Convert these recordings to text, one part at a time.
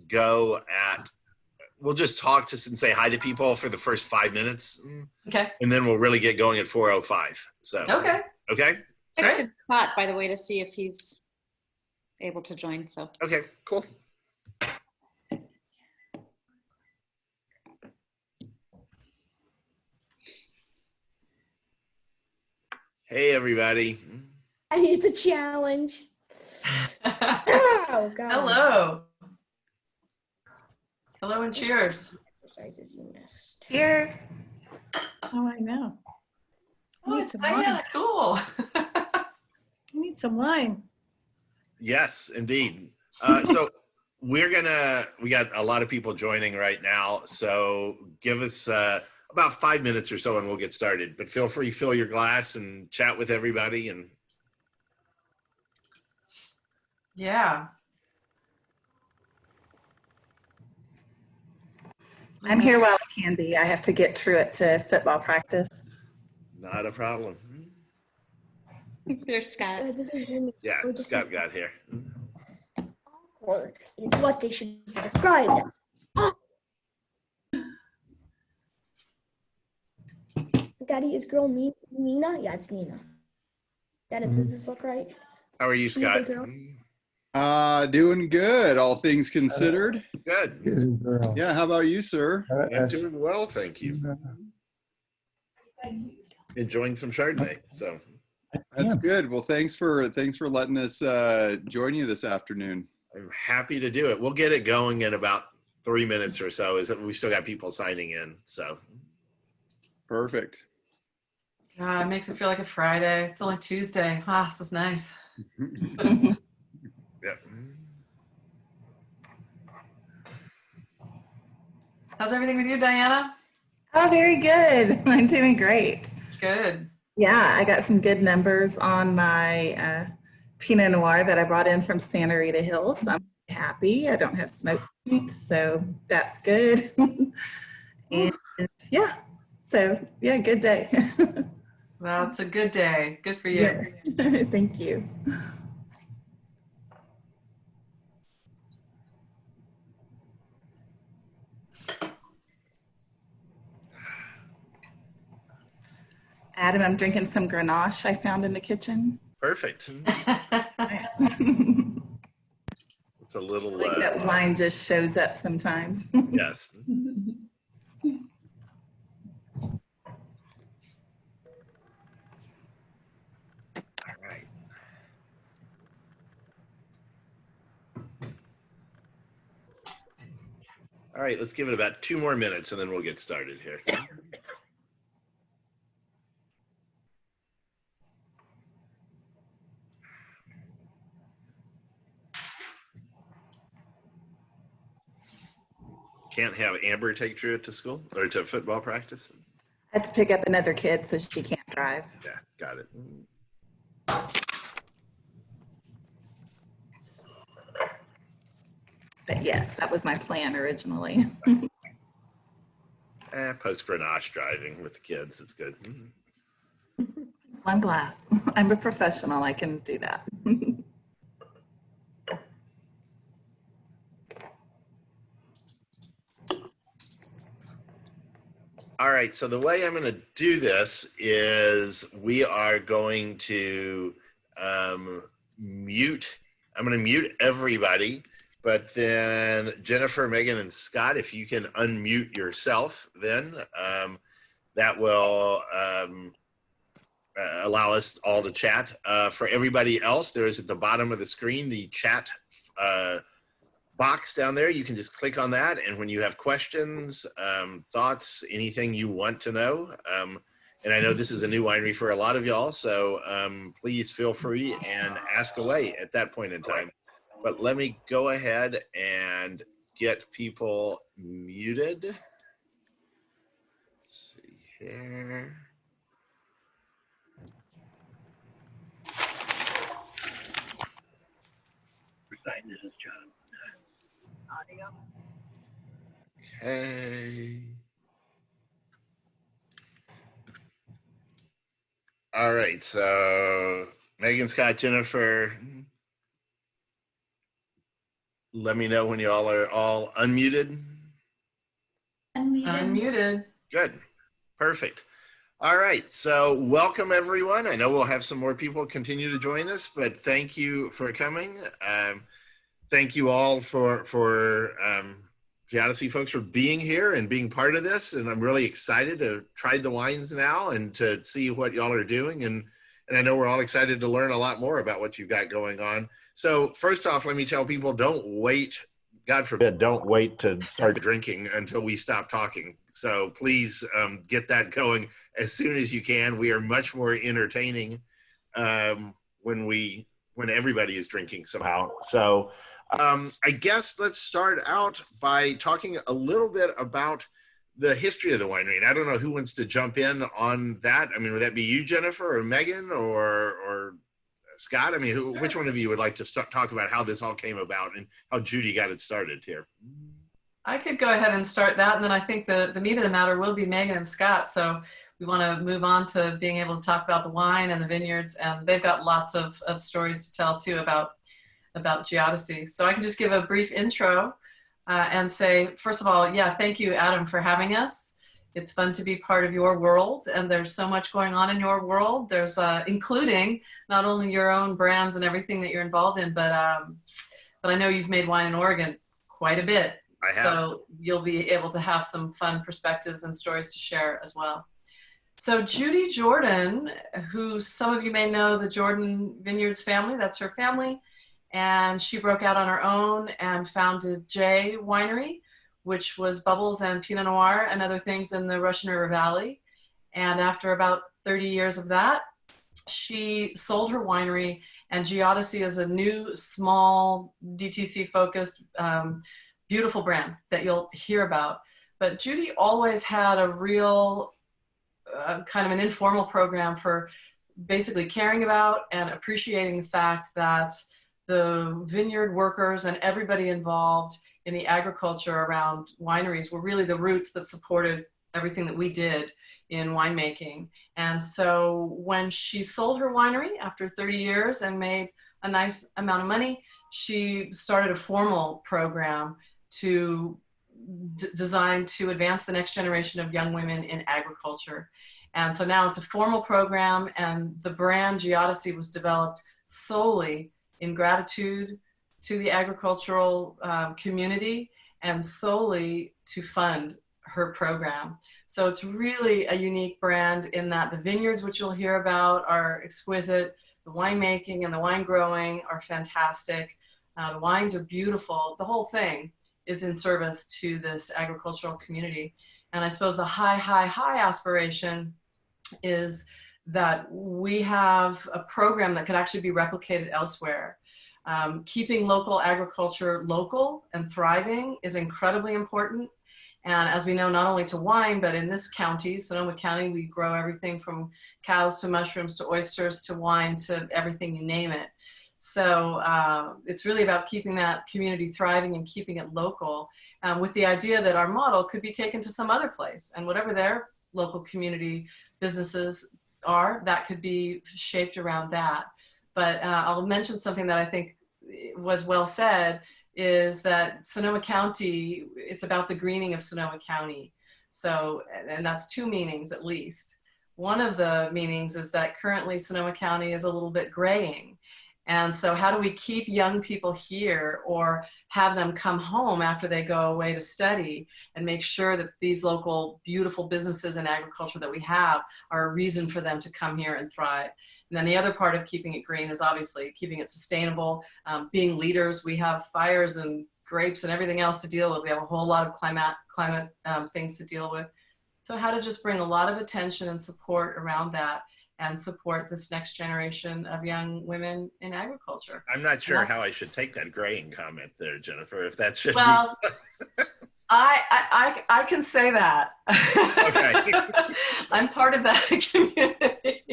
go at, we'll just talk and say hi to people for the first 5 minutes. Okay. And then we'll really get going at 4:05. So, okay. Okay. Texted Scott, by the way, to see if he's able to join. So. Okay, cool. Hey, everybody. It's a challenge. Oh, God. Hello. Hello and cheers. Exercises you missed. Cheers. Oh, I know. Oh, it's Diana. Cool. You need some wine. Yes, indeed. So we got a lot of people joining right now. So give us about 5 minutes or so and we'll get started. But feel free to fill your glass and chat with everybody. And Yeah. I'm here while I can be. I have to get Truett to football practice. not a problem. There's Scott. This is really Yeah, awkward. Scott got here. Awkward is what they should describe as. Daddy, is girl Nina? Yeah, it's Nina. Daddy, does this look right? How are you, She's a Scott? girl. Doing good, all things considered. Good. Good girl. Yeah, how about you, sir? I'm doing well, thank you. Enjoying some Chardonnay. So That's good. Well, thanks for letting us join you this afternoon. I'm happy to do it. We'll get it going in about 3 minutes or so. Is that we still got people signing in? So Perfect. It makes it feel like a Friday. It's only Tuesday. This is nice. Yep. How's everything with you, Diana? Oh, very good. I'm doing great. Good. Yeah, I got some good numbers on my Pinot Noir that I brought in from Santa Rita Hills. So I'm happy. I don't have smoke heat, so that's good. And yeah, so yeah, good day. Well, it's a good day. Good for you. Yes, thank you. Adam, I'm drinking some Grenache I found in the kitchen. Perfect. Nice. It's a little Like that wine just shows up sometimes. yes. All right. All right, let's give it about 2 more minutes and then we'll get started here. Can't have Amber take Drew to school or to football practice? I had to pick up another kid so she can't drive. Yeah, got it. But yes, that was my plan originally. Post Grenache driving with the kids, it's good. One glass. I'm a professional. I can do that. All right, so the way I'm going to do this is we are going to mute. I'm going to mute everybody, but then Jennifer, Megan, and Scott, if you can unmute yourself, then that will allow us all to chat. For everybody else, there is at the bottom of the screen the chat box down there. You can just click on that, and when you have questions, thoughts, anything you want to know, and I know this is a new winery for a lot of y'all, so please feel free and ask away at that point in time. But let me go ahead and get people muted. Let's see here. This is John. Audio. Okay. All right, so Megan, Scott, Jennifer. let me know when you all are all unmuted. Unmuted. Good. Perfect. All right. So welcome, everyone. I know we'll have some more people continue to join us, but thank you for coming. Thank you all for Geodesy folks for being here and being part of this. And I'm really excited to try the wines now and to see what y'all are doing. And I know we're all excited to learn a lot more about what you've got going on. So first off, let me tell people, don't wait. God forbid, don't wait to start drinking until we stop talking. So please get that going as soon as you can. We are much more entertaining when everybody is drinking somehow. So I guess let's start out by talking a little bit about the history of the winery. And I don't know who wants to jump in on that. I mean, would that be you, Jennifer, or Megan, or Scott? I mean, which one of you would like to talk about how this all came about and how Judy got it started here? I could go ahead and start that, and then I think the meat of the matter will be Megan and Scott. So we want to move on to being able to talk about the wine and the vineyards, and they've got lots of stories to tell too about Geodesy. So I can just give a brief intro and say, first of all, yeah, thank you, Adam, for having us. It's fun to be part of your world, and there's so much going on in your world. There's including not only your own brands and everything that you're involved in, but I know you've made wine in Oregon quite a bit. I have. So you'll be able to have some fun perspectives and stories to share as well. So Judy Jordan, who some of you may know the Jordan Vineyards family, that's her family. And she broke out on her own and founded J Winery, which was bubbles and Pinot Noir and other things in the Russian River Valley. And after about 30 years of that, she sold her winery, and Geodesy is a new, small, DTC-focused, beautiful brand that you'll hear about. But Judy always had a real kind of an informal program for basically caring about and appreciating the fact that the vineyard workers and everybody involved in the agriculture around wineries were really the roots that supported everything that we did in winemaking. And so when she sold her winery after 30 years and made a nice amount of money, she started a formal program to design to advance the next generation of young women in agriculture. And so now it's a formal program, and the brand Geodesy was developed solely in gratitude to the agricultural community and solely to fund her program. So it's really a unique brand in that the vineyards, which you'll hear about, are exquisite. The winemaking and the wine growing are fantastic. The wines are beautiful. The whole thing is in service to this agricultural community. And I suppose the high aspiration is that we have a program that could actually be replicated elsewhere. Keeping local agriculture local and thriving is incredibly important. And as we know, not only to wine, but in this county, Sonoma County, we grow everything from cows to mushrooms to oysters to wine to everything, you name it. So it's really about keeping that community thriving and keeping it local, with the idea that our model could be taken to some other place, and whatever their local community businesses are, that could be shaped around that. But I'll mention something that I think was well said, is that Sonoma County, it's about the greening of Sonoma County. So, and that's two meanings at least. One of the meanings is that currently Sonoma County is a little bit graying. And so how do we keep young people here or have them come home after they go away to study and make sure that these local beautiful businesses and agriculture that we have are a reason for them to come here and thrive? And then the other part of keeping it green is obviously keeping it sustainable, being leaders. We have fires and grapes and everything else to deal with. We have a whole lot of climate things to deal with. So how to just bring a lot of attention and support around that and support this next generation of young women in agriculture. I'm not sure how I should take that graying comment there, Jennifer, if that should well, be. I can say that. Okay. I'm part of that community.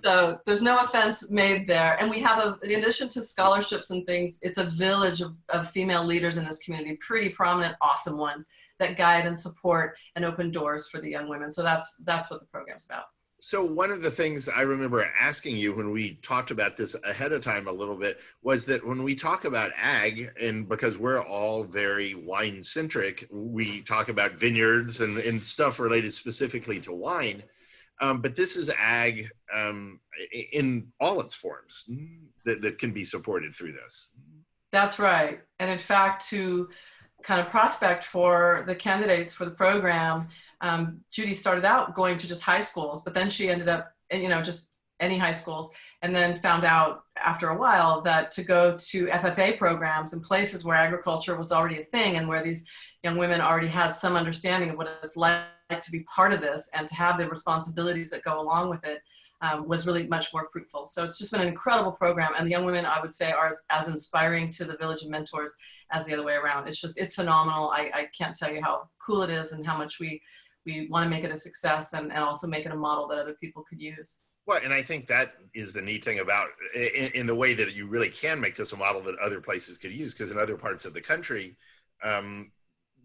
So there's no offense made there. And we have, in addition to scholarships and things, it's a village of female leaders in this community, pretty prominent, awesome ones that guide and support and open doors for the young women. So that's what the program's about. So one of the things I remember asking you when we talked about this ahead of time a little bit was that when we talk about ag, and because we're all very wine centric, we talk about vineyards and stuff related specifically to wine. But this is ag in all its forms that can be supported through this. That's right. And in fact, to kind of prospect for the candidates for the program, Judy started out going to just high schools, but then she ended up, just any high schools, and then found out after a while that to go to FFA programs in places where agriculture was already a thing and where these young women already had some understanding of what it's like to be part of this and to have the responsibilities that go along with it, was really much more fruitful. So it's just been an incredible program, and the young women, I would say, are as inspiring to the Village of Mentors as the other way around. It's phenomenal. I can't tell you how cool it is and how much we want to make it a success and also make it a model that other people could use. Well, and I think that is the neat thing about in the way that you really can make this a model that other places could use, because in other parts of the country,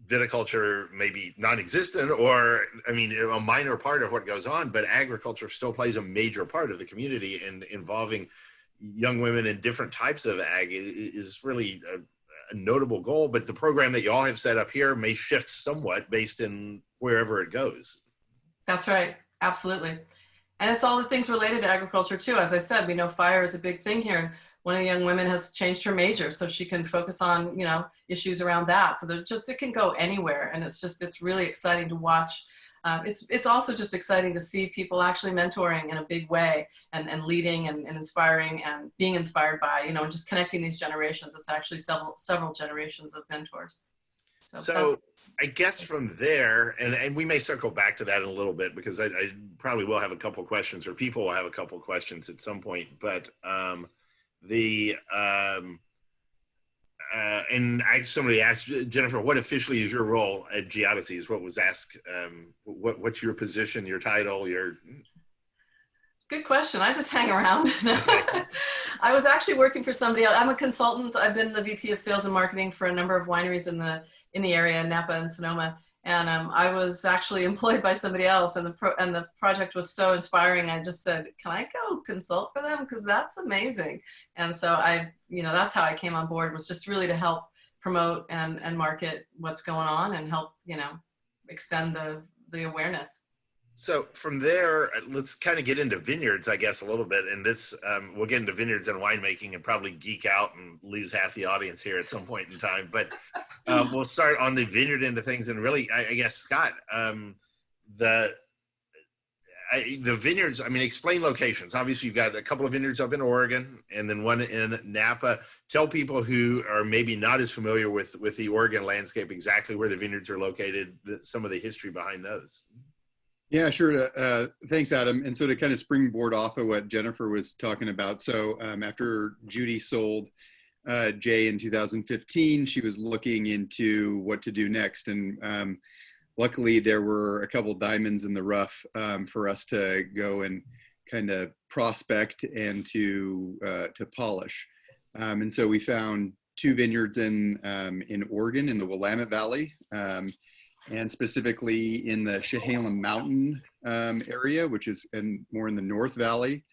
viticulture may be non-existent, or a minor part of what goes on, but agriculture still plays a major part of the community, and involving young women in different types of ag is really a notable goal. But the program that you all have set up here may shift somewhat based in wherever it goes. That's right. Absolutely. And it's all the things related to agriculture too. As I said, we know fire is a big thing here. One of the young women has changed her major so she can focus on, issues around that. So it can go anywhere. And it's really exciting to watch. It's also just exciting to see people actually mentoring in a big way and leading and inspiring and being inspired by, and just connecting these generations. It's actually several generations of mentors. So I guess from there, and we may circle back to that in a little bit, because I probably will have a couple questions, or people will have a couple questions at some point, but and somebody asked, Jennifer, what officially is your role at Geodesy, is what was asked. What's your position, your title, your... Good question. I just hang around. I was actually working for somebody else. I'm a consultant. I've been the VP of Sales and Marketing for a number of wineries in the area, Napa and Sonoma. And I was actually employed by somebody else, and the project was so inspiring. I just said, can I go consult for them? Because that's amazing. And so that's how I came on board, was just really to help promote and market what's going on and help, extend the awareness. So from there, let's kind of get into vineyards, I guess, a little bit. And this, we'll get into vineyards and winemaking and probably geek out and lose half the audience here at some point in time. But we'll start on the vineyard end of things. And really, I guess, Scott, the vineyards, explain locations. Obviously, you've got a couple of vineyards up in Oregon and then one in Napa. Tell people who are maybe not as familiar with the Oregon landscape exactly where the vineyards are located, some of the history behind those. Yeah, sure. Thanks, Adam. And so to kind of springboard off of what Jennifer was talking about. So after Judy sold Jay in 2015, she was looking into what to do next. And luckily there were a couple diamonds in the rough for us to go and kind of prospect and to polish. And so we found 2 vineyards in Oregon in the Willamette Valley. And specifically in the Chehalem Mountain area, which is more in the North Valley.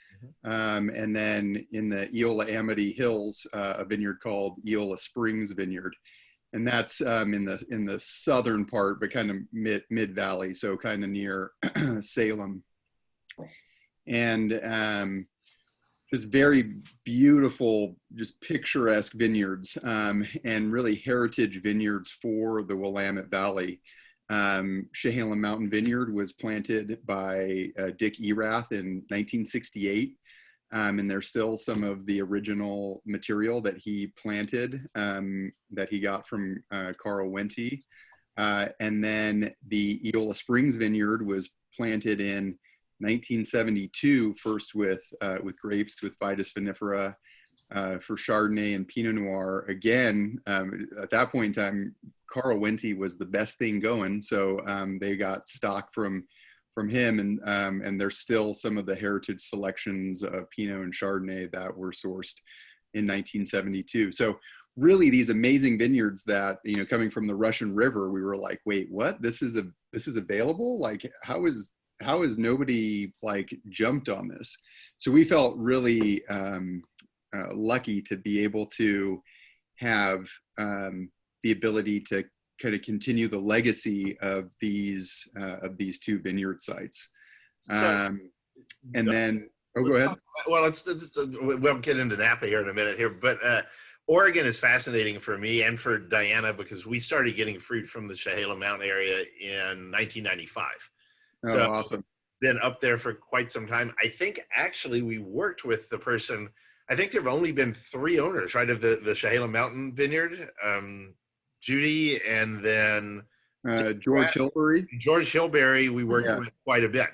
And then in the Eola Amity Hills, a vineyard called Eola Springs Vineyard. And that's in the southern part, but kind of mid valley, so kind of near Salem. And just very beautiful, just picturesque vineyards, and really heritage vineyards for the Willamette Valley. Chehalem Mountain Vineyard was planted by Dick Erath in 1968. And there's still some of the original material that he planted that he got from Carl Wente. And then the Eola Springs Vineyard was planted in 1972, first with grapes, with Vitis vinifera, for Chardonnay and Pinot Noir. Again, at that point in time, Carl Wente was the best thing going. So they got stock from him, and there's still some of the heritage selections of Pinot and Chardonnay that were sourced in 1972. So really these amazing vineyards that, coming from the Russian River, we were like, wait, what? This is available? Like, how is how has nobody like jumped on this? So we felt really lucky to be able to have the ability to kind of continue the legacy of these two vineyard sites. And then, go ahead. We'll get into Napa here in a minute here, but Oregon is fascinating for me and for Diana because we started getting fruit from the Chehalem Mountain area in 1995. Oh, so awesome. Been up there for quite some time. I think actually we worked with the person, I think there have only been 3 owners, right, of the Chehalem Mountain Vineyard. Judy and then George Hilberry. George Hilberry, we worked with quite a bit.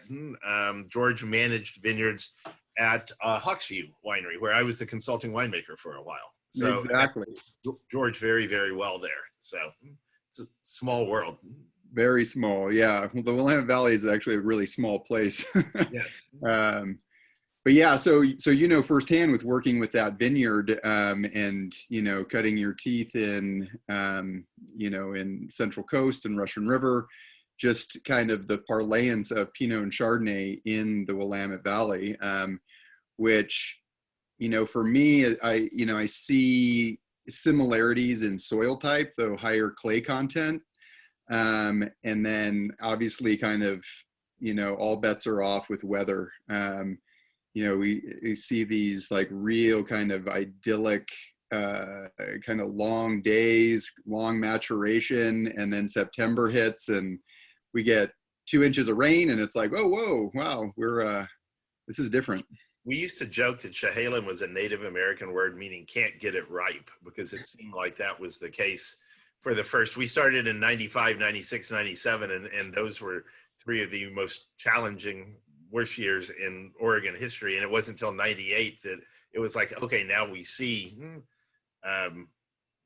George managed vineyards at Hawksview Winery, where I was the consulting winemaker for a while. So exactly. George very, very well there. So it's a small world. Very small, yeah. Well, the Willamette Valley is actually a really small place. Yes. But yeah, so you know firsthand with working with that vineyard and you know cutting your teeth in you know in Central Coast and Russian River, just kind of the parlance of Pinot and Chardonnay in the Willamette Valley, which you know for me I see similarities in soil type, though higher clay content, and then obviously kind of you know all bets are off with weather. You know, we see these like real kind of idyllic, kind of long days, long maturation, and then September hits and we get 2 inches of rain and it's like, oh, whoa, wow, this is different. We used to joke that Chehalem was a Native American word meaning can't get it ripe because it seemed like that was the case for the first. We started in 95, 96, 97, and those were 3 of the most challenging worst years in Oregon history. And it wasn't until 98 that it was like, okay, now we see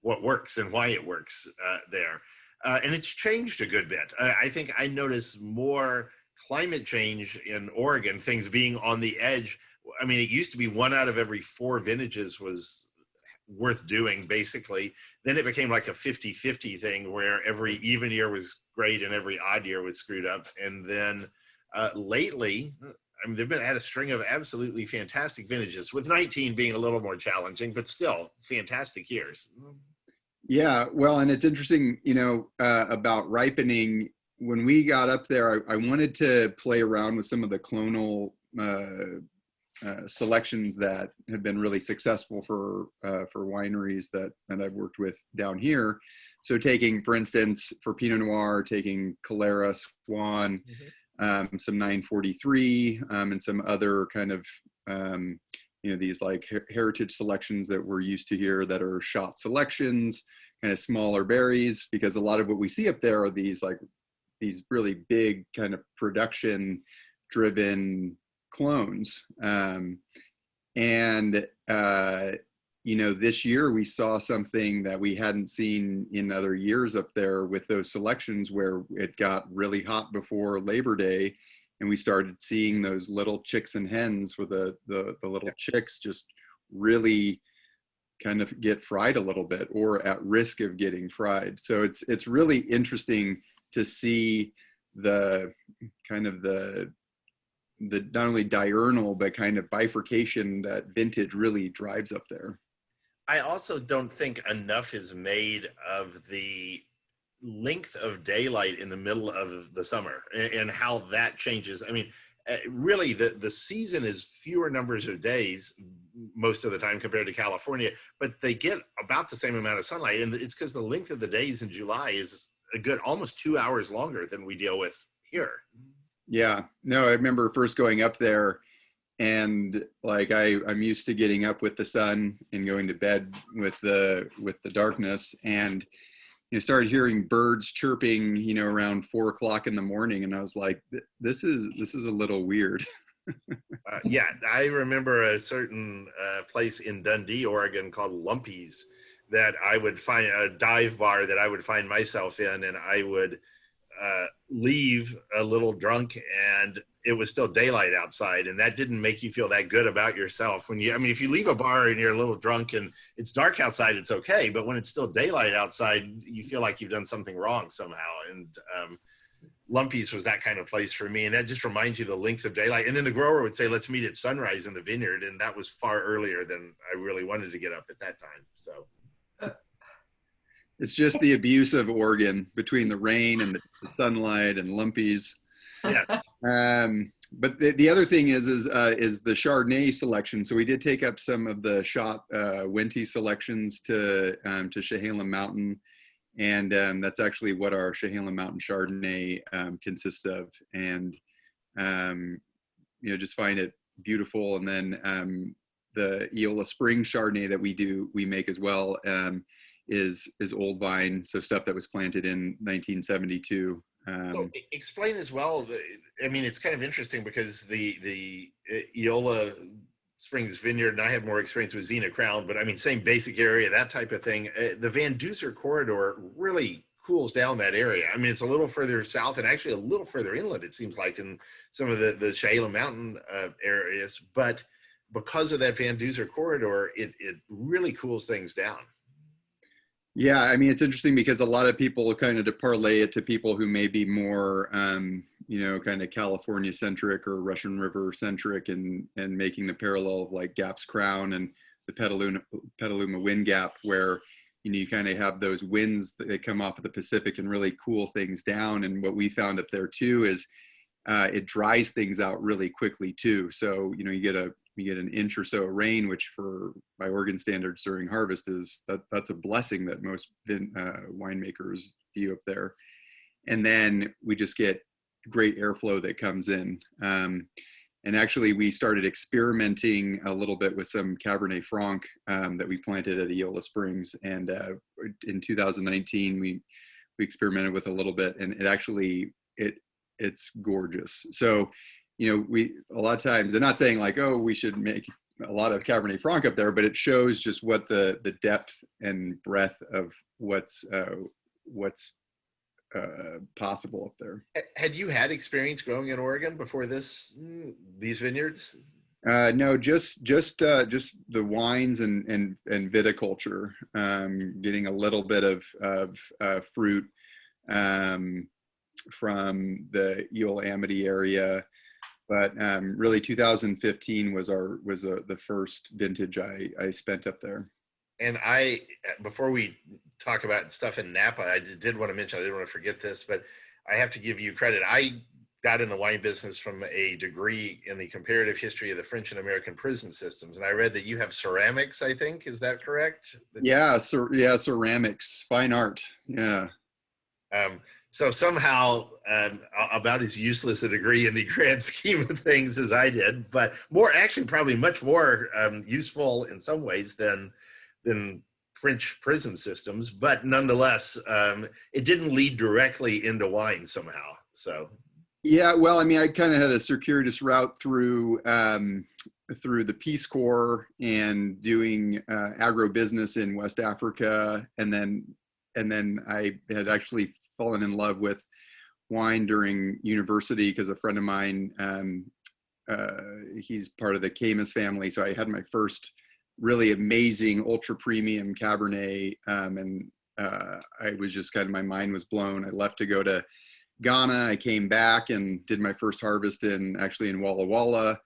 what works and why it works there. And it's changed a good bit. I think I notice more climate change in Oregon, things being on the edge. I mean, it used to be 1 out of every 4 vintages was worth doing, basically. Then it became like a 50-50 thing where every even year was great and every odd year was screwed up. And then lately, I mean, they've had a string of absolutely fantastic vintages, with 19 being a little more challenging, but still fantastic years. Yeah, well, and it's interesting, you know, about ripening. When we got up there, I wanted to play around with some of the clonal selections that have been really successful for wineries that I've worked with down here. So taking, for instance, for Pinot Noir, taking Clarice, Swan, some 943, and some other kind of, you know, these like heritage selections that we're used to here that are shot selections, kind of smaller berries, because a lot of what we see up there are these really big kind of production driven clones. You know, this year we saw something that we hadn't seen in other years up there with those selections, where it got really hot before Labor Day and we started seeing those little chicks and hens with the little chicks just really kind of get fried a little bit or at risk of getting fried. So it's really interesting to see the kind of the not only diurnal but kind of bifurcation that vintage really drives up there. I also don't think enough is made of the length of daylight in the middle of the summer and how that changes. I mean, really the season is fewer numbers of days most of the time compared to California, but they get about the same amount of sunlight. And it's because the length of the days in July is a good almost 2 hours longer than we deal with here. Yeah, no, I remember first going up there and like I'm used to getting up with the sun and going to bed with the darkness, and you know, started hearing birds chirping, you know, around 4 o'clock in the morning, and I was like, this is a little weird. Yeah, I remember a certain place in Dundee, Oregon called Lumpy's that I would find, a dive bar that I would find myself in, and I would leave a little drunk and it was still daylight outside, and that didn't make you feel that good about yourself. When if you leave a bar and you're a little drunk and it's dark outside, it's okay, but when it's still daylight outside, you feel like you've done something wrong somehow. And Lumpy's was that kind of place for me. And that just reminds you the length of daylight. And then the grower would say, let's meet at sunrise in the vineyard. And that was far earlier than I really wanted to get up at that time. So it's just the abuse of Oregon between the rain and the sunlight and Lumpy's. yes. But the other thing is the Chardonnay selection. So we did take up some of the shot Wente selections to Chehalem Mountain, and that's actually what our Chehalem Mountain Chardonnay consists of. And just find it beautiful. And then the Eola Springs Chardonnay that we make as well is old vine, so stuff that was planted in 1972. So explain as well. I mean, it's kind of interesting because the Eola Springs Vineyard, and I have more experience with Zena Crown, but I mean, same basic area, that type of thing. The Van Duzer corridor really cools down that area. I mean, it's a little further south and actually a little further inland, it seems like, in some of the Chehalem Mountain areas. But because of that Van Duzer corridor, it really cools things down. Yeah, I mean, it's interesting because a lot of people kind of to parlay it to people who may be more, kind of California centric or Russian River centric, and making the parallel of like Gap's Crown and the Petaluma Wind Gap, where you kind of have those winds that come off of the Pacific and really cool things down. And what we found up there too is it dries things out really quickly too. So you get an inch or so of rain, which by Oregon standards during harvest that's a blessing that most winemakers view up there. And then we just get great airflow that comes in. And actually we started experimenting a little bit with some Cabernet Franc that we planted at Eola Springs. And in 2019, we experimented with a little bit, and it's gorgeous. So we a lot of times, they're not saying like, oh, we should make a lot of Cabernet Franc up there, but it shows just what the depth and breadth of what's possible up there. Had you had experience growing in Oregon before these vineyards? No, just the wines and viticulture, getting a little bit of fruit from the Eola Amity area. But really, 2015 was the first vintage I spent up there. And before we talk about stuff in Napa, I did want to mention, I didn't want to forget this, but I have to give you credit. I got in the wine business from a degree in the comparative history of the French and American prison systems. And I read that you have ceramics, I think. Is that correct? Yeah, ceramics, fine art. Yeah. So somehow about as useless a degree in the grand scheme of things as I did, but probably much more useful in some ways than French prison systems. But nonetheless, it didn't lead directly into wine somehow. So yeah, well, I mean, I kind of had a circuitous route through the Peace Corps and doing agribusiness in West Africa, and then I had actually fallen in love with wine during university because a friend of mine, he's part of the Camus family. So I had my first really amazing ultra premium Cabernet, and I was just my mind was blown. I left to go to Ghana. I came back and did my first harvest in Walla Walla.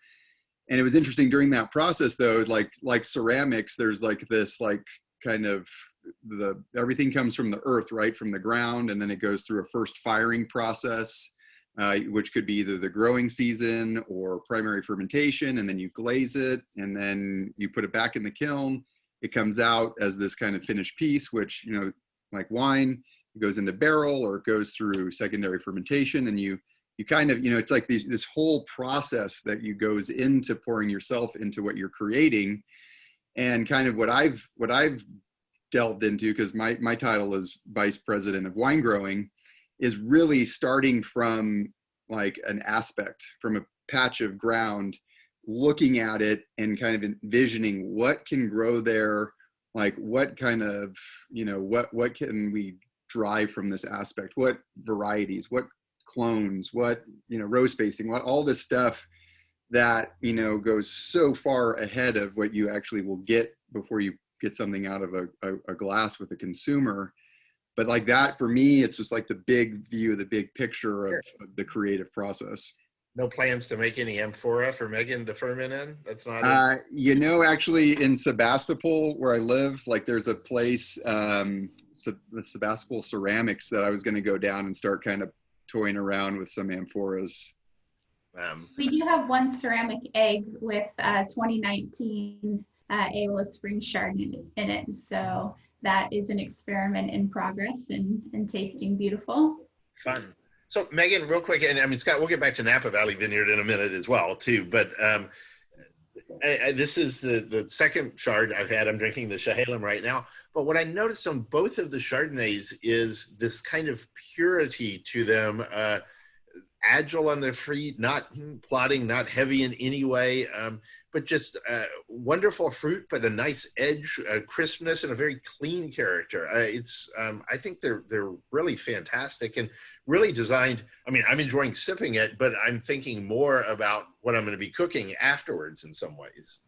And it was interesting during that process though, like ceramics, there's this kind of everything comes from the earth, right? From the ground. And then it goes through a first firing process, which could be either the growing season or primary fermentation. And then you glaze it and then you put it back in the kiln. It comes out as this kind of finished piece, which, like wine, it goes into barrel or it goes through secondary fermentation. And you kind of, it's like this whole process that goes into pouring yourself into what you're creating. And kind of what I've delved into, because my title is vice president of wine growing, is really starting from an aspect, from a patch of ground, looking at it and kind of envisioning what can grow there, what kind of, what can we drive from this aspect, what varieties, what clones, what, row spacing, what all this stuff that, goes so far ahead of what you actually will get before you get something out of a glass with a consumer. but like that, for me, it's just like the big view, the big picture of the creative process. No plans to make any amphora for Megan to ferment in? That's not you know, actually in Sebastopol, where I live, like there's a place, the Sebastopol Ceramics, that I was going to go down and start kind of toying around with some amphoras. We do have one ceramic egg with 2019 Aola Spring Chardonnay in it. So that is an experiment in progress and tasting beautiful. Fun. So Megan, real quick, and I mean, Scott, we'll get back to Napa Valley Vineyard in a minute as well, too. But this is the second Chard I've had. I'm drinking the Chehalem right now. But what I noticed on both of the Chardonnays is this kind of purity to them, agile on their feet, not plodding, not heavy in any way, but just wonderful fruit, but a nice edge, crispness, and a very clean character. I think they're really fantastic and really designed. I mean, I'm enjoying sipping it, but I'm thinking more about what I'm going to be cooking afterwards in some ways.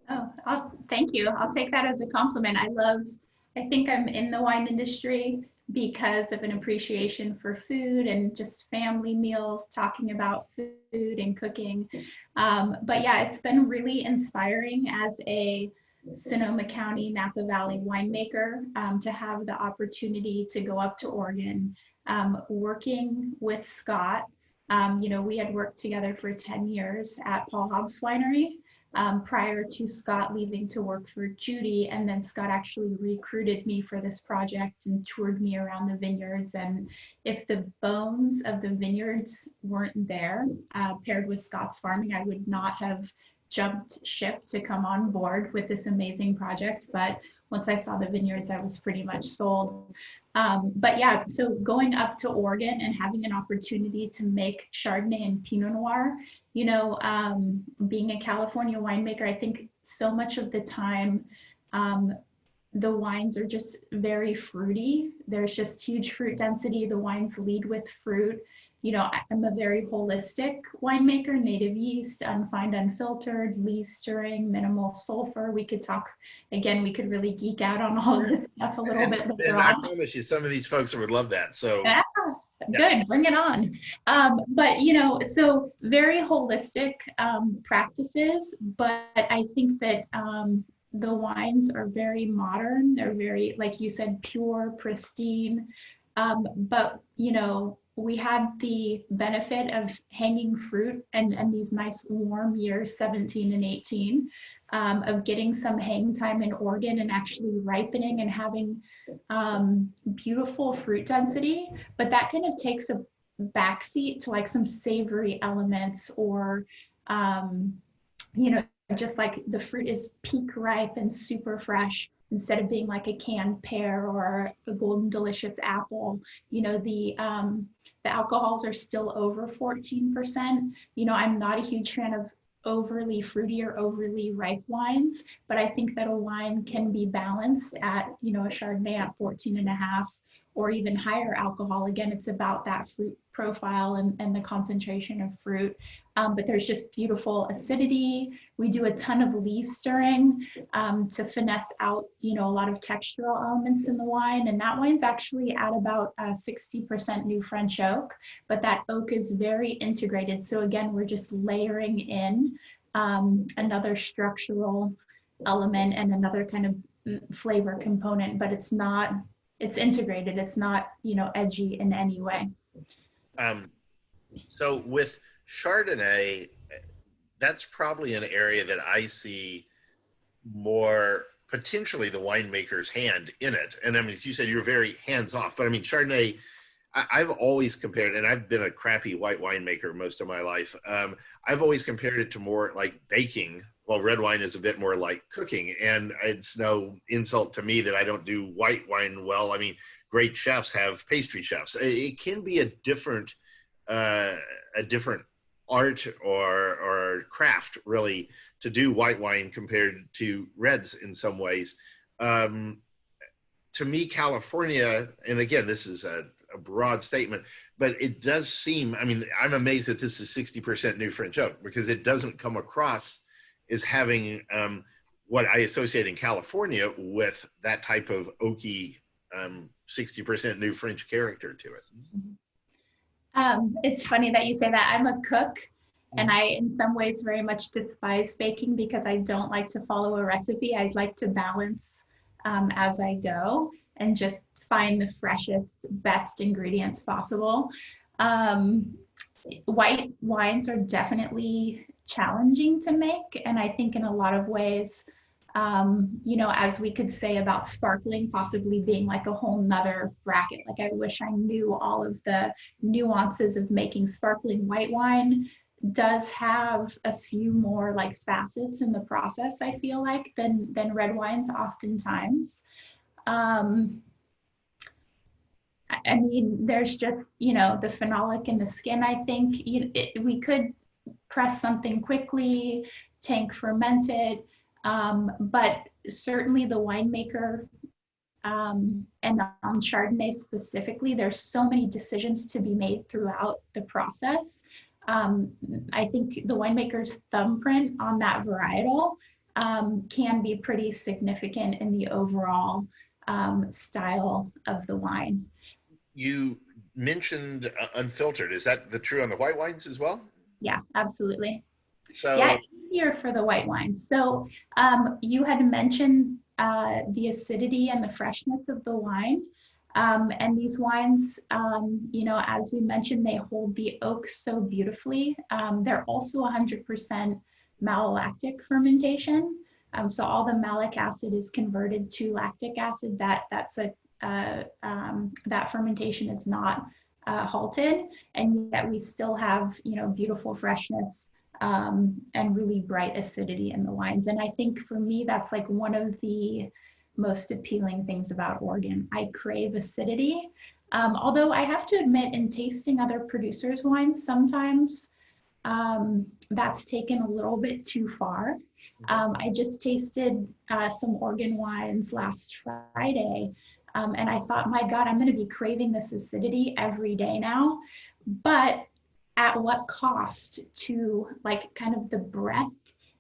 Oh, thank you. I'll take that as a compliment. I think I'm in the wine industry because of an appreciation for food and just family meals, talking about food and cooking. But yeah, it's been really inspiring as a Sonoma County, Napa Valley winemaker to have the opportunity to go up to Oregon, working with Scott. You know, we had worked together for 10 years at Paul Hobbs Winery. Prior to Scott leaving to work for Judy, and then Scott actually recruited me for this project and toured me around the vineyards. And if the bones of the vineyards weren't there, paired with Scott's farming, I would not have jumped ship to come on board with this amazing project. But once I saw the vineyards, I was pretty much sold. But yeah, so going up to Oregon and having an opportunity to make Chardonnay and Pinot Noir, you know, being a California winemaker, I think so much of the time, the wines are just very fruity. There's just huge fruit density. The wines lead with fruit. You know, I'm a very holistic winemaker, native yeast, unfined, unfiltered, lees stirring, minimal sulfur. We could talk, again, we could really geek out on all of this stuff a little bit later on. I on. promise you, some of these folks would love that. So yeah, good, bring it on. But, you know, so very holistic practices, but I think that the wines are very modern. They're very, like you said, pure, pristine. But, you know, we had the benefit of hanging fruit and these nice warm years, 17 and 18, of getting some hang time in Oregon and actually ripening and having beautiful fruit density. But that kind of takes a backseat to like some savory elements or, you know, just like the fruit is peak ripe and super fresh, instead of being like a canned pear or a golden delicious apple. You know, the alcohols are still over 14%. You know, I'm not a huge fan of overly fruity or overly ripe wines, but I think that a wine can be balanced at, you know, a Chardonnay at 14.5 or even higher alcohol. Again, it's about that fruit profile and the concentration of fruit. But there's just beautiful acidity. We do a ton of lees stirring to finesse out, you know, a lot of textural elements in the wine. And that wine's actually at about 60% new French oak, but that oak is very integrated. So again, we're just layering in another structural element and another kind of flavor component, but it's not, it's integrated. It's not, you know, edgy in any way. So with Chardonnay, that's probably an area that I see more potentially the winemaker's hand in it. And I mean, as you said, you're very hands-off, but I mean, Chardonnay, I've always compared, and I've been a crappy white winemaker most of my life. I've always compared it to more like baking. Well, red wine is a bit more like cooking, and it's no insult to me that I don't do white wine well. I mean, great chefs have pastry chefs. It can be a different art or craft, really, to do white wine compared to reds in some ways. To me, California, and again, this is a broad statement, but it does seem, I mean, I'm amazed that this is 60% new French oak, because it doesn't come across as having what I associate in California with that type of oaky 60% new French character to it. It's funny that you say that. I'm a cook, and I, in some ways, very much despise baking because I don't like to follow a recipe. I'd like to balance as I go and just find the freshest, best ingredients possible. White wines are definitely challenging to make, and I think in a lot of ways, you know, as we could say about sparkling possibly being like a whole nother bracket. Like I wish I knew all of the nuances of making sparkling white wine. Does have a few more like facets in the process, I feel like, than red wines oftentimes. I mean, there's just, you know, the phenolic in the skin. I think we could press something quickly, tank ferment it, but certainly the winemaker, and on Chardonnay specifically, there's so many decisions to be made throughout the process. I think the winemaker's thumbprint on that varietal can be pretty significant in the overall style of the wine. You mentioned unfiltered. Is that true on the white wines as well? Yeah, absolutely. So yeah, easier for the white wines. So you had mentioned the acidity and the freshness of the wine. And these wines, you know, as we mentioned, they hold the oak so beautifully. They're also 100% malolactic fermentation. So all the malic acid is converted to lactic acid. That fermentation is not halted, and yet we still have, you know, beautiful freshness and really bright acidity in the wines. And I think for me, that's like one of the most appealing things about Oregon. I crave acidity. Although I have to admit, in tasting other producers' wines, sometimes that's taken a little bit too far. I just tasted some Oregon wines last Friday, and I thought, my God, I'm going to be craving this acidity every day now. But at what cost to like kind of the breadth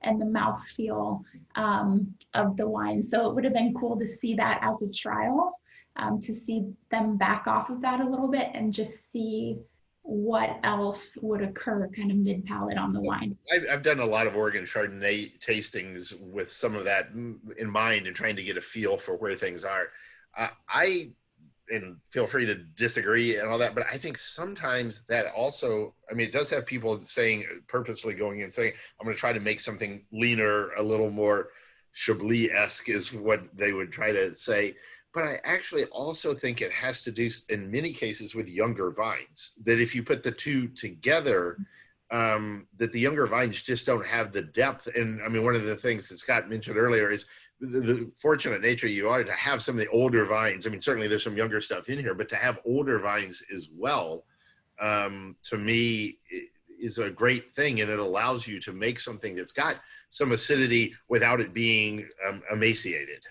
and the mouthfeel of the wine? So it would have been cool to see that as a trial, to see them back off of that a little bit and just see what else would occur kind of mid-palate on the wine. I've done a lot of Oregon Chardonnay tastings with some of that in mind and trying to get a feel for where things are. And feel free to disagree and all that, but I think sometimes that also, I mean, it does have people saying, purposely going and saying, I'm going to try to make something leaner, a little more Chablis-esque is what they would try to say. But I actually also think it has to do, in many cases, with younger vines, that if you put the two together, that the younger vines just don't have the depth. And I mean, one of the things that Scott mentioned earlier is the fortunate nature you are to have some of the older vines. I mean, certainly there's some younger stuff in here, but to have older vines as well, to me, is a great thing. And it allows you to make something that's got some acidity without it being emaciated.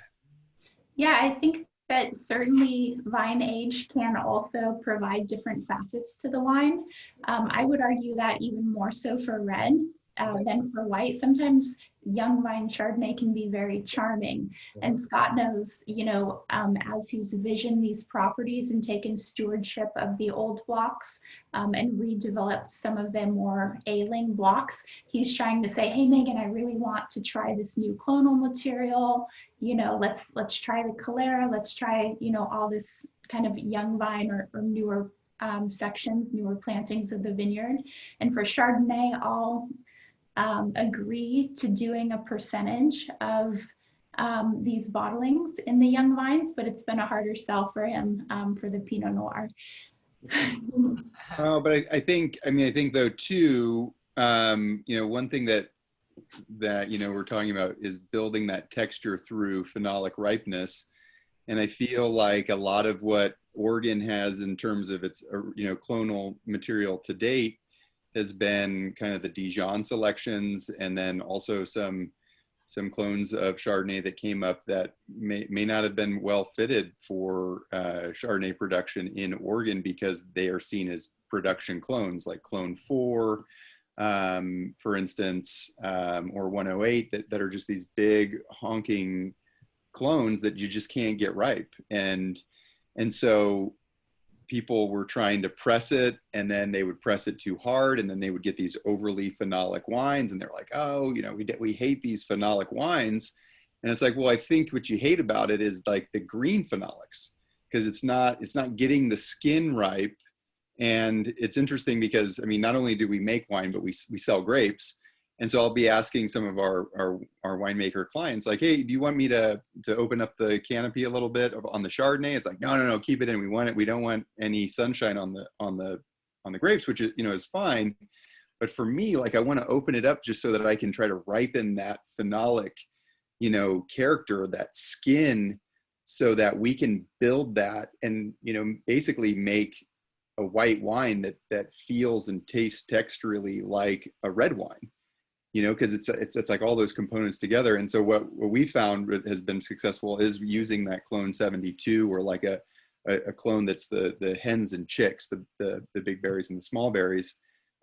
Yeah, I think that certainly vine age can also provide different facets to the wine. I would argue that even more so for red than for white. Sometimes young vine Chardonnay can be very charming. And Scott knows, you know, as he's visioned these properties and taken stewardship of the old blocks and redeveloped some of the more ailing blocks, he's trying to say, hey, Megan, I really want to try this new clonal material. You know, let's try the Calera, let's try, you know, all this kind of young vine or newer sections, newer plantings of the vineyard. And for Chardonnay, I'll agree to doing a percentage of these bottlings in the young vines, but it's been a harder sell for him for the Pinot Noir. But I think though too, you know, one thing that you know we're talking about is building that texture through phenolic ripeness, and I feel like a lot of what Oregon has in terms of its you know clonal material to date has been kind of the Dijon selections, and then also some clones of Chardonnay that came up that may not have been well fitted for Chardonnay production in Oregon because they are seen as production clones, like Clone 4, for instance, or 108, that are just these big honking clones that you just can't get ripe. And And so people were trying to press it, and then they would press it too hard, and then they would get these overly phenolic wines, and they're like, oh, you know, we hate these phenolic wines. And it's like, well, I think what you hate about it is like the green phenolics, because it's not getting the skin ripe. And it's interesting because, I mean, not only do we make wine, but we sell grapes. And so I'll be asking some of our winemaker clients, like, hey, do you want me to open up the canopy a little bit on the Chardonnay? It's like, no, keep it in. We don't want any sunshine on the grapes, which is, you know, is fine. But for me, like, I want to open it up just so that I can try to ripen that phenolic, you know, character, that skin, so that we can build that and, you know, basically make a white wine that feels and tastes texturally like a red wine, you know, because it's like all those components together. And so what we found has been successful is using that clone 72, or like a clone that's the hens and chicks, the big berries and the small berries,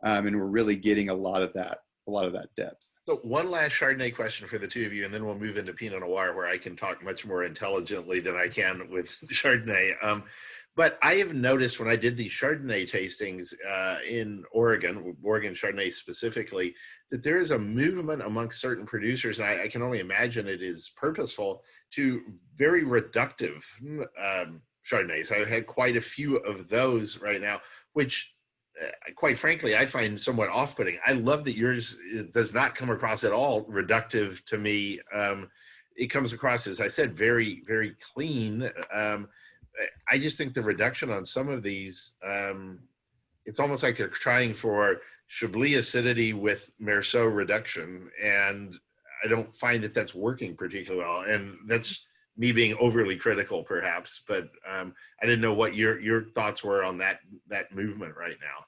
and we're really getting a lot of that depth. So one last Chardonnay question for the two of you, and then we'll move into Pinot Noir, where I can talk much more intelligently than I can with Chardonnay. But I have noticed when I did these Chardonnay tastings in Oregon Chardonnay specifically, that there is a movement amongst certain producers, and I can only imagine it is purposeful, to very reductive Chardonnays. I've had quite a few of those right now, which quite frankly, I find somewhat off-putting. I love that yours does not come across at all reductive to me. It comes across, as I said, very, very clean. I just think the reduction on some of these, it's almost like they're trying for Chablis acidity with Merceau reduction, and I don't find that that's working particularly well. And that's me being overly critical, perhaps. But I didn't know what your thoughts were on that movement right now.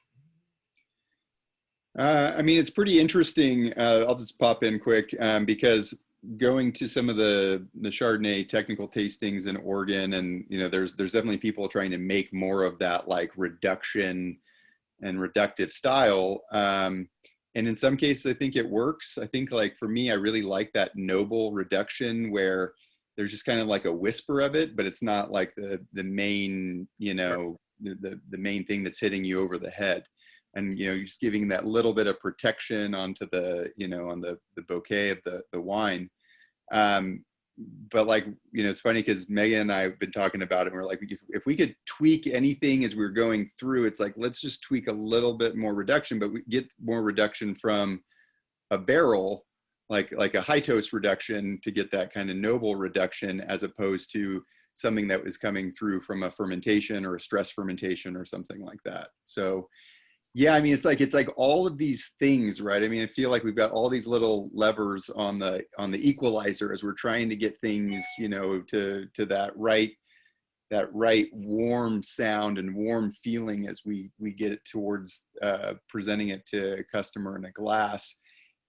I mean, it's pretty interesting. I'll just pop in quick because going to some of the Chardonnay technical tastings in Oregon, and you know, there's definitely people trying to make more of that like reduction and reductive style. And in some cases, I think it works. I think, like, for me, I really like that noble reduction where there's just kind of like a whisper of it, but it's not like the main, you know, the main thing that's hitting you over the head. And, you know, you're just giving that little bit of protection onto the, you know, on the bouquet of the wine. But like, you know, it's funny because Megan and I have been talking about it, and we're like, if we could tweak anything as we're going through, it's like, let's just tweak a little bit more reduction, but we get more reduction from a barrel, like a high toast reduction, to get that kind of noble reduction, as opposed to something that was coming through from a fermentation or a stress fermentation or something like that. So yeah, I mean, it's like all of these things, right? I mean, I feel like we've got all these little levers on the equalizer as we're trying to get things, you know, to that right warm sound and warm feeling as we get it towards presenting it to a customer in a glass.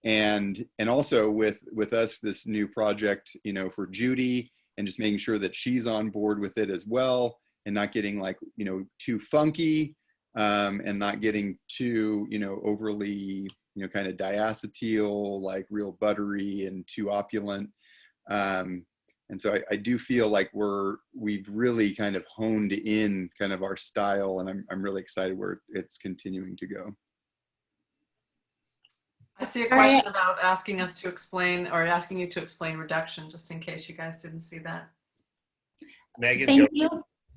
And also with us, this new project, you know, for Judy, and just making sure that she's on board with it as well, and not getting, like, you know, too funky, and not getting too, you know, overly, you know, kind of diacetyl, like real buttery and too opulent. And so I do feel like we've really kind of honed in kind of our style, and I'm really excited where it's continuing to go. I see a question about asking us to explain, or asking you to explain reduction, just in case you guys didn't see that. Megan, Thank you.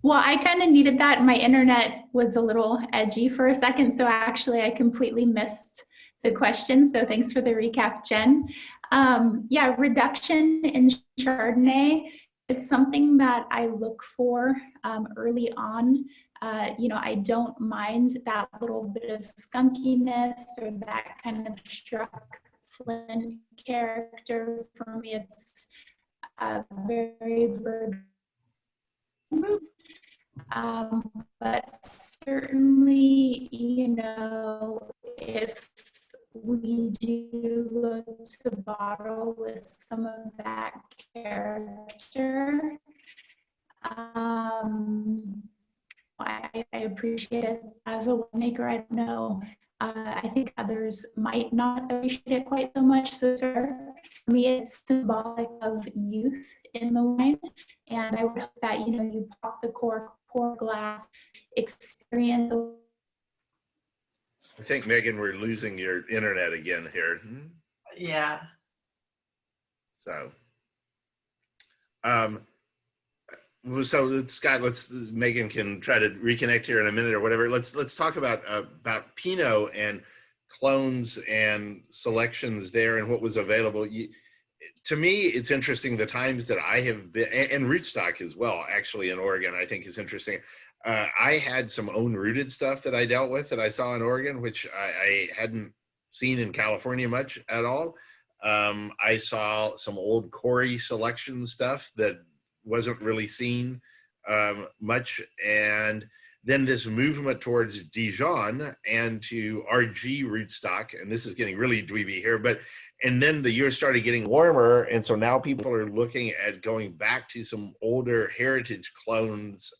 Well, I kind of needed that. My internet was a little edgy for a second, so actually I completely missed the question. So thanks for the recap, Jen. Yeah, reduction in Chardonnay, it's something that I look for early on. You know, I don't mind that little bit of skunkiness or that kind of struck flint character. For me, it's very but certainly, you know, if we do go to bottle with some of that character, I appreciate it as a winemaker. I don't know. I think others might not appreciate it quite so much. So for me, it's symbolic of youth in the wine. And I would hope that, you know, you pop the cork pour glass, experience. I think, Megan, we're losing your internet again here. Yeah. So, so Scott, Megan can try to reconnect here in a minute or whatever. Let's talk about Pinot and clones and selections there and what was available. To me, it's interesting the times that I have been, and rootstock as well, actually, in Oregon, I think is interesting. I had some own rooted stuff that I dealt with that I saw in Oregon, which I hadn't seen in California much at all. I saw some old Corey selection stuff that wasn't really seen much. And then this movement towards Dijon and to RG rootstock, and this is getting really dweeby here, and then the year started getting warmer, and so now people are looking at going back to some older heritage clones,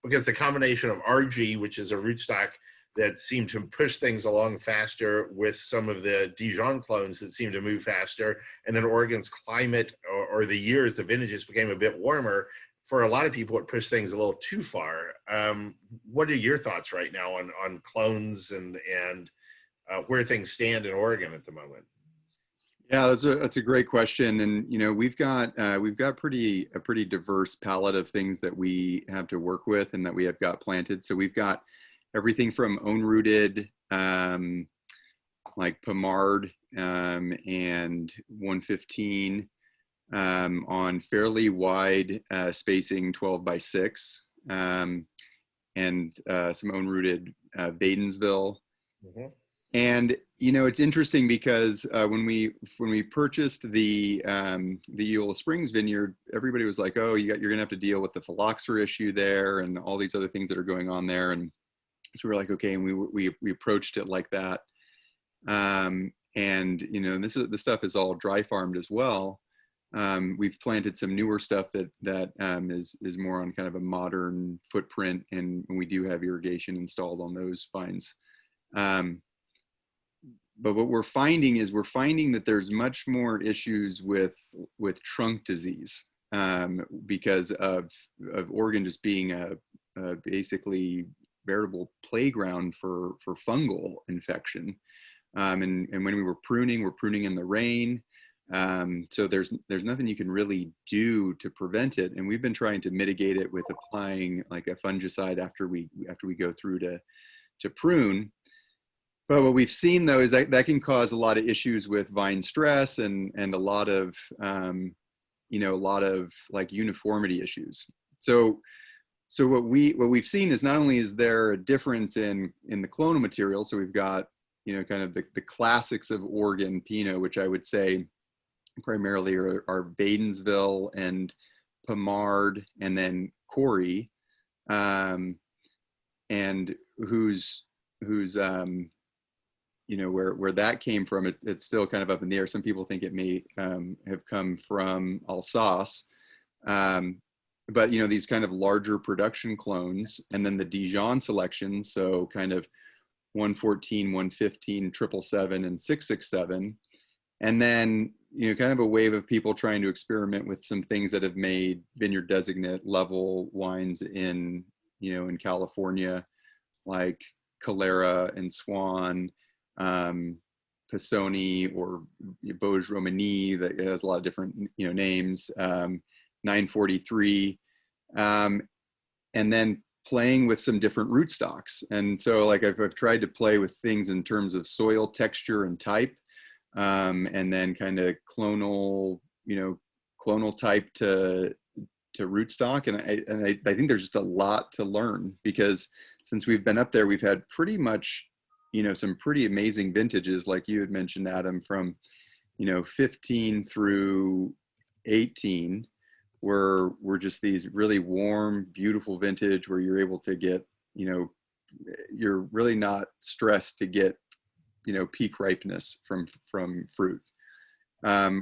because the combination of RG, which is a rootstock that seemed to push things along faster, with some of the Dijon clones that seem to move faster, and then Oregon's climate or the years, the vintages became a bit warmer. For a lot of people, it pushed things a little too far. What are your thoughts right now on clones and where things stand in Oregon at the moment? Yeah, that's a great question, and we've got a pretty diverse palette of things that we have to work with and that we have got planted. So we've got everything from own rooted, like Pomard and 115 on fairly wide spacing, 12 by 6, and some own rooted Badensville. Mm-hmm. And it's interesting because when we purchased the Eula Springs vineyard, everybody was like, "Oh, you're gonna have to deal with the phylloxera issue there and all these other things that are going on there." And so we were like, "Okay," and we approached it like that. And this stuff is all dry farmed as well. We've planted some newer stuff that is more on kind of a modern footprint, and we do have irrigation installed on those vines. But what we're finding that there's much more issues with trunk disease because of Oregon just being a basically veritable playground for fungal infection. And when we're pruning in the rain. So there's nothing you can really do to prevent it. And we've been trying to mitigate it with applying like a fungicide after we go through to prune. But what we've seen though is that can cause a lot of issues with vine stress and a lot of like uniformity issues. So what we've seen is not only is there a difference in the clonal material, so we've got kind of the classics of Oregon Pinot, which I would say primarily are Badensville and Pomard and then Corey, and who's where that came from, it's still kind of up in the air. Some people think it may have come from Alsace, but these kind of larger production clones, and then the Dijon selection, so kind of 114, 115, 777, and 667, and then kind of a wave of people trying to experiment with some things that have made vineyard designate level wines in California, like Calera and Swan, Pisoni or Bauge Romani, that has a lot of different names, 943, and then playing with some different rootstocks. And so like I've tried to play with things in terms of soil texture and type, and then kind of clonal type to rootstock. And I think there's just a lot to learn, because since we've been up there, we've had pretty much, some pretty amazing vintages, like you had mentioned, Adam, from, 15 through 18, were just these really warm, beautiful vintage where you're able to get, you're really not stressed to get, peak ripeness from fruit.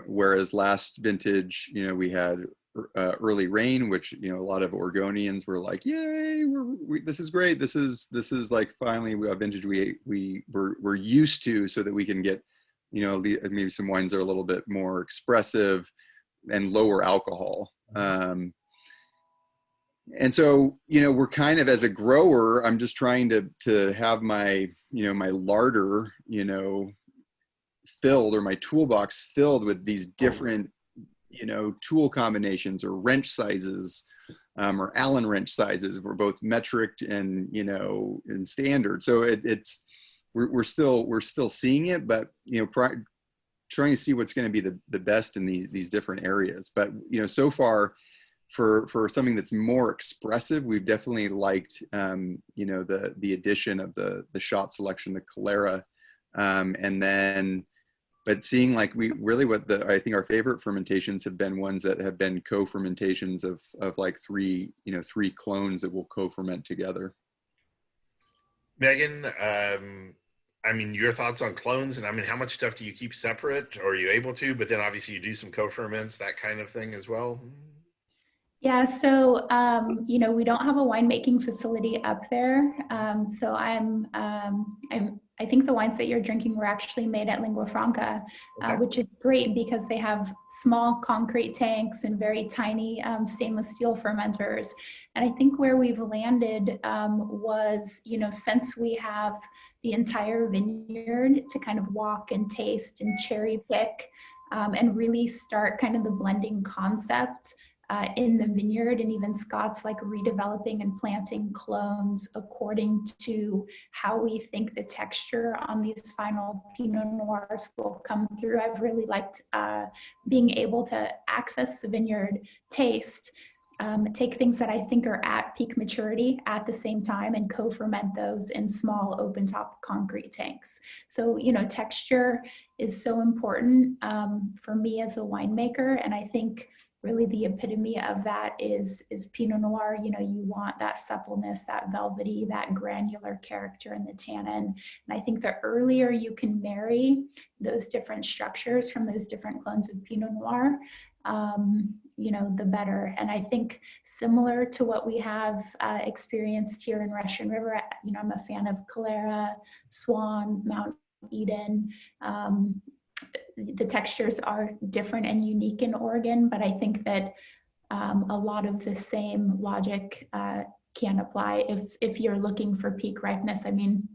Whereas last vintage, we had early rain, which a lot of Oregonians were like, "Yay, this is great. This is like finally a vintage we're used to, so that we can get maybe some wines that are a little bit more expressive and lower alcohol." And so, you know, we're kind of, as a grower, I'm just trying to have my, you know, my larder, you know, filled, or my toolbox filled with these different, you know, tool combinations or wrench sizes, or Allen wrench sizes. We're both metric and, you know, and standard. So we're still seeing it, but, you know, trying to see what's going to be the best in these different areas. But, you know, so far, for something that's more expressive, we've definitely liked, you know, the addition of the shot selection, the Calera, and then, but seeing like I think our favorite fermentations have been ones that have been co-fermentations of like three clones that will co-ferment together. Megan, I mean, your thoughts on clones, and I mean, how much stuff do you keep separate, or are you able to? But then obviously you do some co-ferments, that kind of thing as well. Yeah, so you know, we don't have a winemaking facility up there. So I think the wines that you're drinking were actually made at Lingua Franca, Okay. which is great because they have small concrete tanks and very tiny stainless steel fermenters. And I think where we've landed was, you know, since we have the entire vineyard to kind of walk and taste and cherry pick and really start kind of the blending concept in the vineyard, and even Scott's like redeveloping and planting clones according to how we think the texture on these final Pinot Noirs will come through. I've really liked being able to access the vineyard, taste, take things that I think are at peak maturity at the same time and co-ferment those in small open top concrete tanks. So, you know, texture is so important for me as a winemaker, and I think really the epitome of that is Pinot Noir. You know, you want that suppleness, that velvety, that granular character in the tannin. And I think the earlier you can marry those different structures from those different clones of Pinot Noir, you know, the better. And I think similar to what we have experienced here in Russian River, you know, I'm a fan of Calera, Swan, Mount Eden. The textures are different and unique in Oregon, but I think that a lot of the same logic can apply if you're looking for peak ripeness. I mean,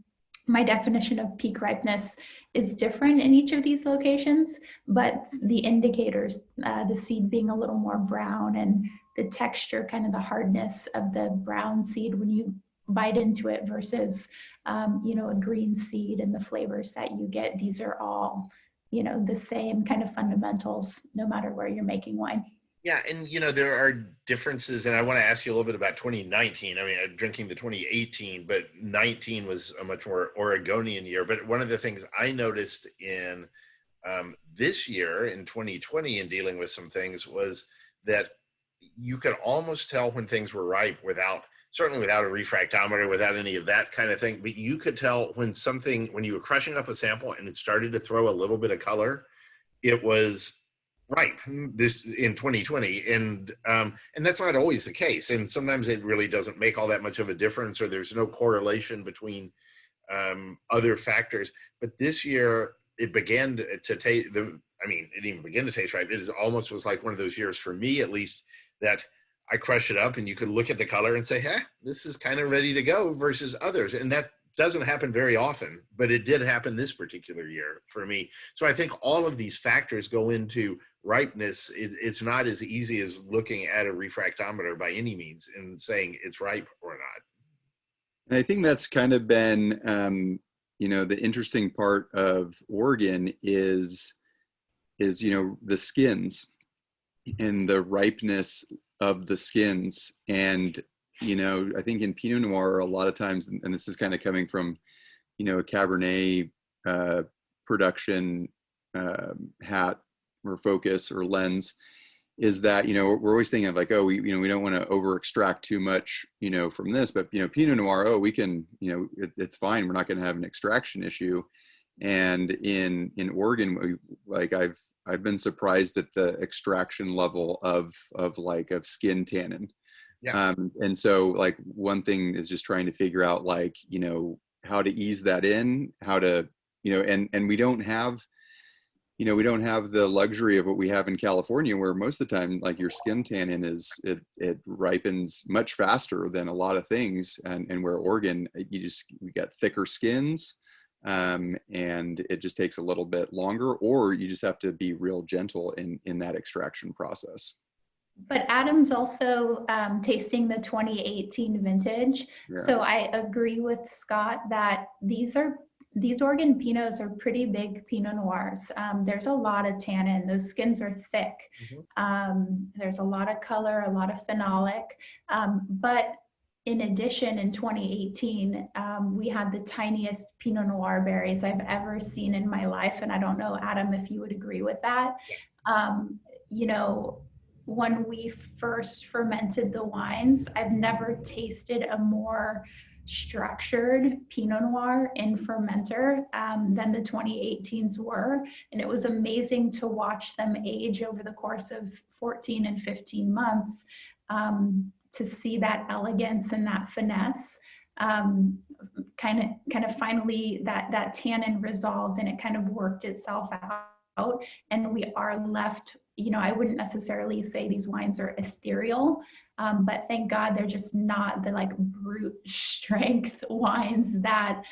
my definition of peak ripeness is different in each of these locations, but the indicators, the seed being a little more brown and the texture, kind of the hardness of the brown seed when you bite into it versus, you know, a green seed and the flavors that you get. These are all, you know, the same kind of fundamentals, no matter where you're making wine. Yeah, and you know, there are differences, and I want to ask you a little bit about 2019. I mean, I'm drinking the 2018, but 19 was a much more Oregonian year. But one of the things I noticed in this year, in 2020, in dealing with some things, was that you could almost tell when things were ripe certainly without a refractometer, without any of that kind of thing. But you could tell when you were crushing up a sample and it started to throw a little bit of color, it was ripe this in 2020. And that's not always the case. And sometimes it really doesn't make all that much of a difference, or there's no correlation between other factors. But this year it began to taste, it didn't even begin to taste ripe. It almost was like one of those years, for me at least, that I crush it up and you could look at the color and say, this is kind of ready to go, versus others. And that doesn't happen very often, but it did happen this particular year for me. So I think all of these factors go into ripeness. It's not as easy as looking at a refractometer by any means and saying it's ripe or not. And I think that's kind of been, you know, the interesting part of Oregon is, you know, the skins and the ripeness of the skins. And, you know, I think in Pinot Noir, a lot of times, and this is kind of coming from, you know, a Cabernet production hat or focus or lens, is that, you know, we're always thinking of like, oh, we don't want to over extract too much, you know, from this, but, you know, Pinot Noir, we can, you know, it's fine. We're not going to have an extraction issue. And in Oregon, like I've been surprised at the extraction level of skin tannin. Yeah. And so like one thing is just trying to figure out, like, you know, how to ease that in, how to, you know, and we don't have, you know, we don't have the luxury of what we have in California, where most of the time, like your skin tannin it ripens much faster than a lot of things, and where Oregon, we got thicker skins, and it just takes a little bit longer, or you just have to be real gentle in that extraction process. But Adam's also tasting the 2018 vintage. Yeah. So I agree with Scott that these Oregon Pinots are pretty big Pinot Noirs. There's a lot of tannin. Those skins are thick. There's a lot of color, a lot of phenolic. But in addition, in 2018, we had the tiniest Pinot Noir berries I've ever seen in my life. And I don't know, Adam, if you would agree with that. You know, when we first fermented the wines, I've never tasted a more structured Pinot Noir in fermenter than the 2018s were. And it was amazing to watch them age over the course of 14 and 15 months, to see that elegance and that finesse. Kind of finally that tannin resolved, and it kind of worked itself out. And we are left, you know, I wouldn't necessarily say these wines are ethereal, but thank God they're just not the like brute strength wines that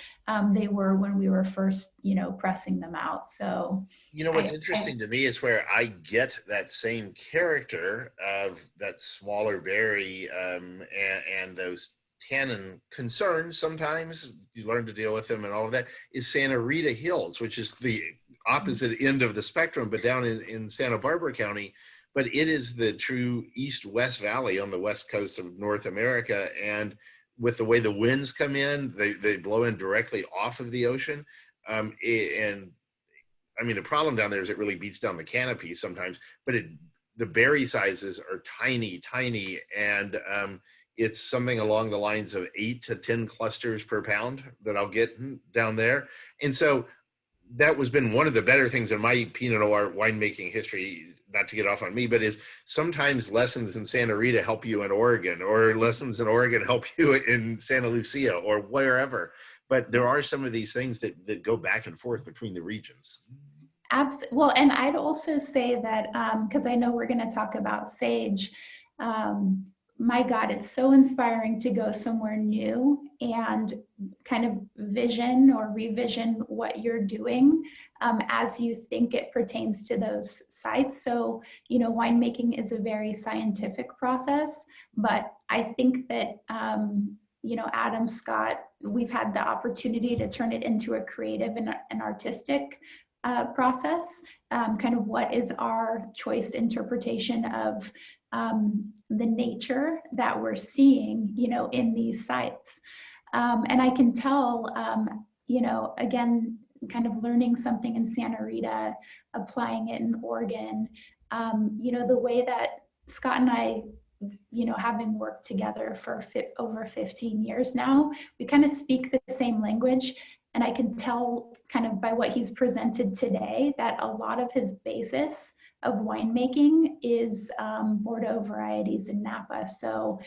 they were when we were first, you know, pressing them out. So, you know, what's interesting to me is where I get that same character of that smaller berry and those tannin concerns. Sometimes you learn to deal with them and all of that, is Santa Rita Hills, which is the opposite end of the spectrum, but down in Santa Barbara County. But it is the true east-west valley on the west coast of North America. And with the way the winds come in, they blow in directly off of the ocean. And I mean, the problem down there is it really beats down the canopy sometimes, but the berry sizes are tiny, tiny. And it's something along the lines of 8 to 10 clusters per pound that I'll get down there. And so that was been one of the better things in my Pinot Noir winemaking history, not to get off on me, but is sometimes lessons in Santa Rita help you in Oregon, or lessons in Oregon help you in Santa Lucia or wherever. But there are some of these things that go back and forth between the regions. Absolutely. Well, and I'd also say that, because I know we're going to talk about sage, my God, it's so inspiring to go somewhere new and kind of vision or revision what you're doing as you think it pertains to those sites. So, you know, winemaking is a very scientific process, but I think that, you know, Adam, Scott, we've had the opportunity to turn it into a creative and an artistic process. Kind of what is our choice interpretation of the nature that we're seeing, you know, in these sites. And I can tell, you know, again, kind of learning something in Santa Rita, applying it in Oregon, you know, the way that Scott and I, you know, having worked together for over 15 years now, we kind of speak the same language. And I can tell kind of by what he's presented today that a lot of his basis of winemaking is Bordeaux varieties in Napa. So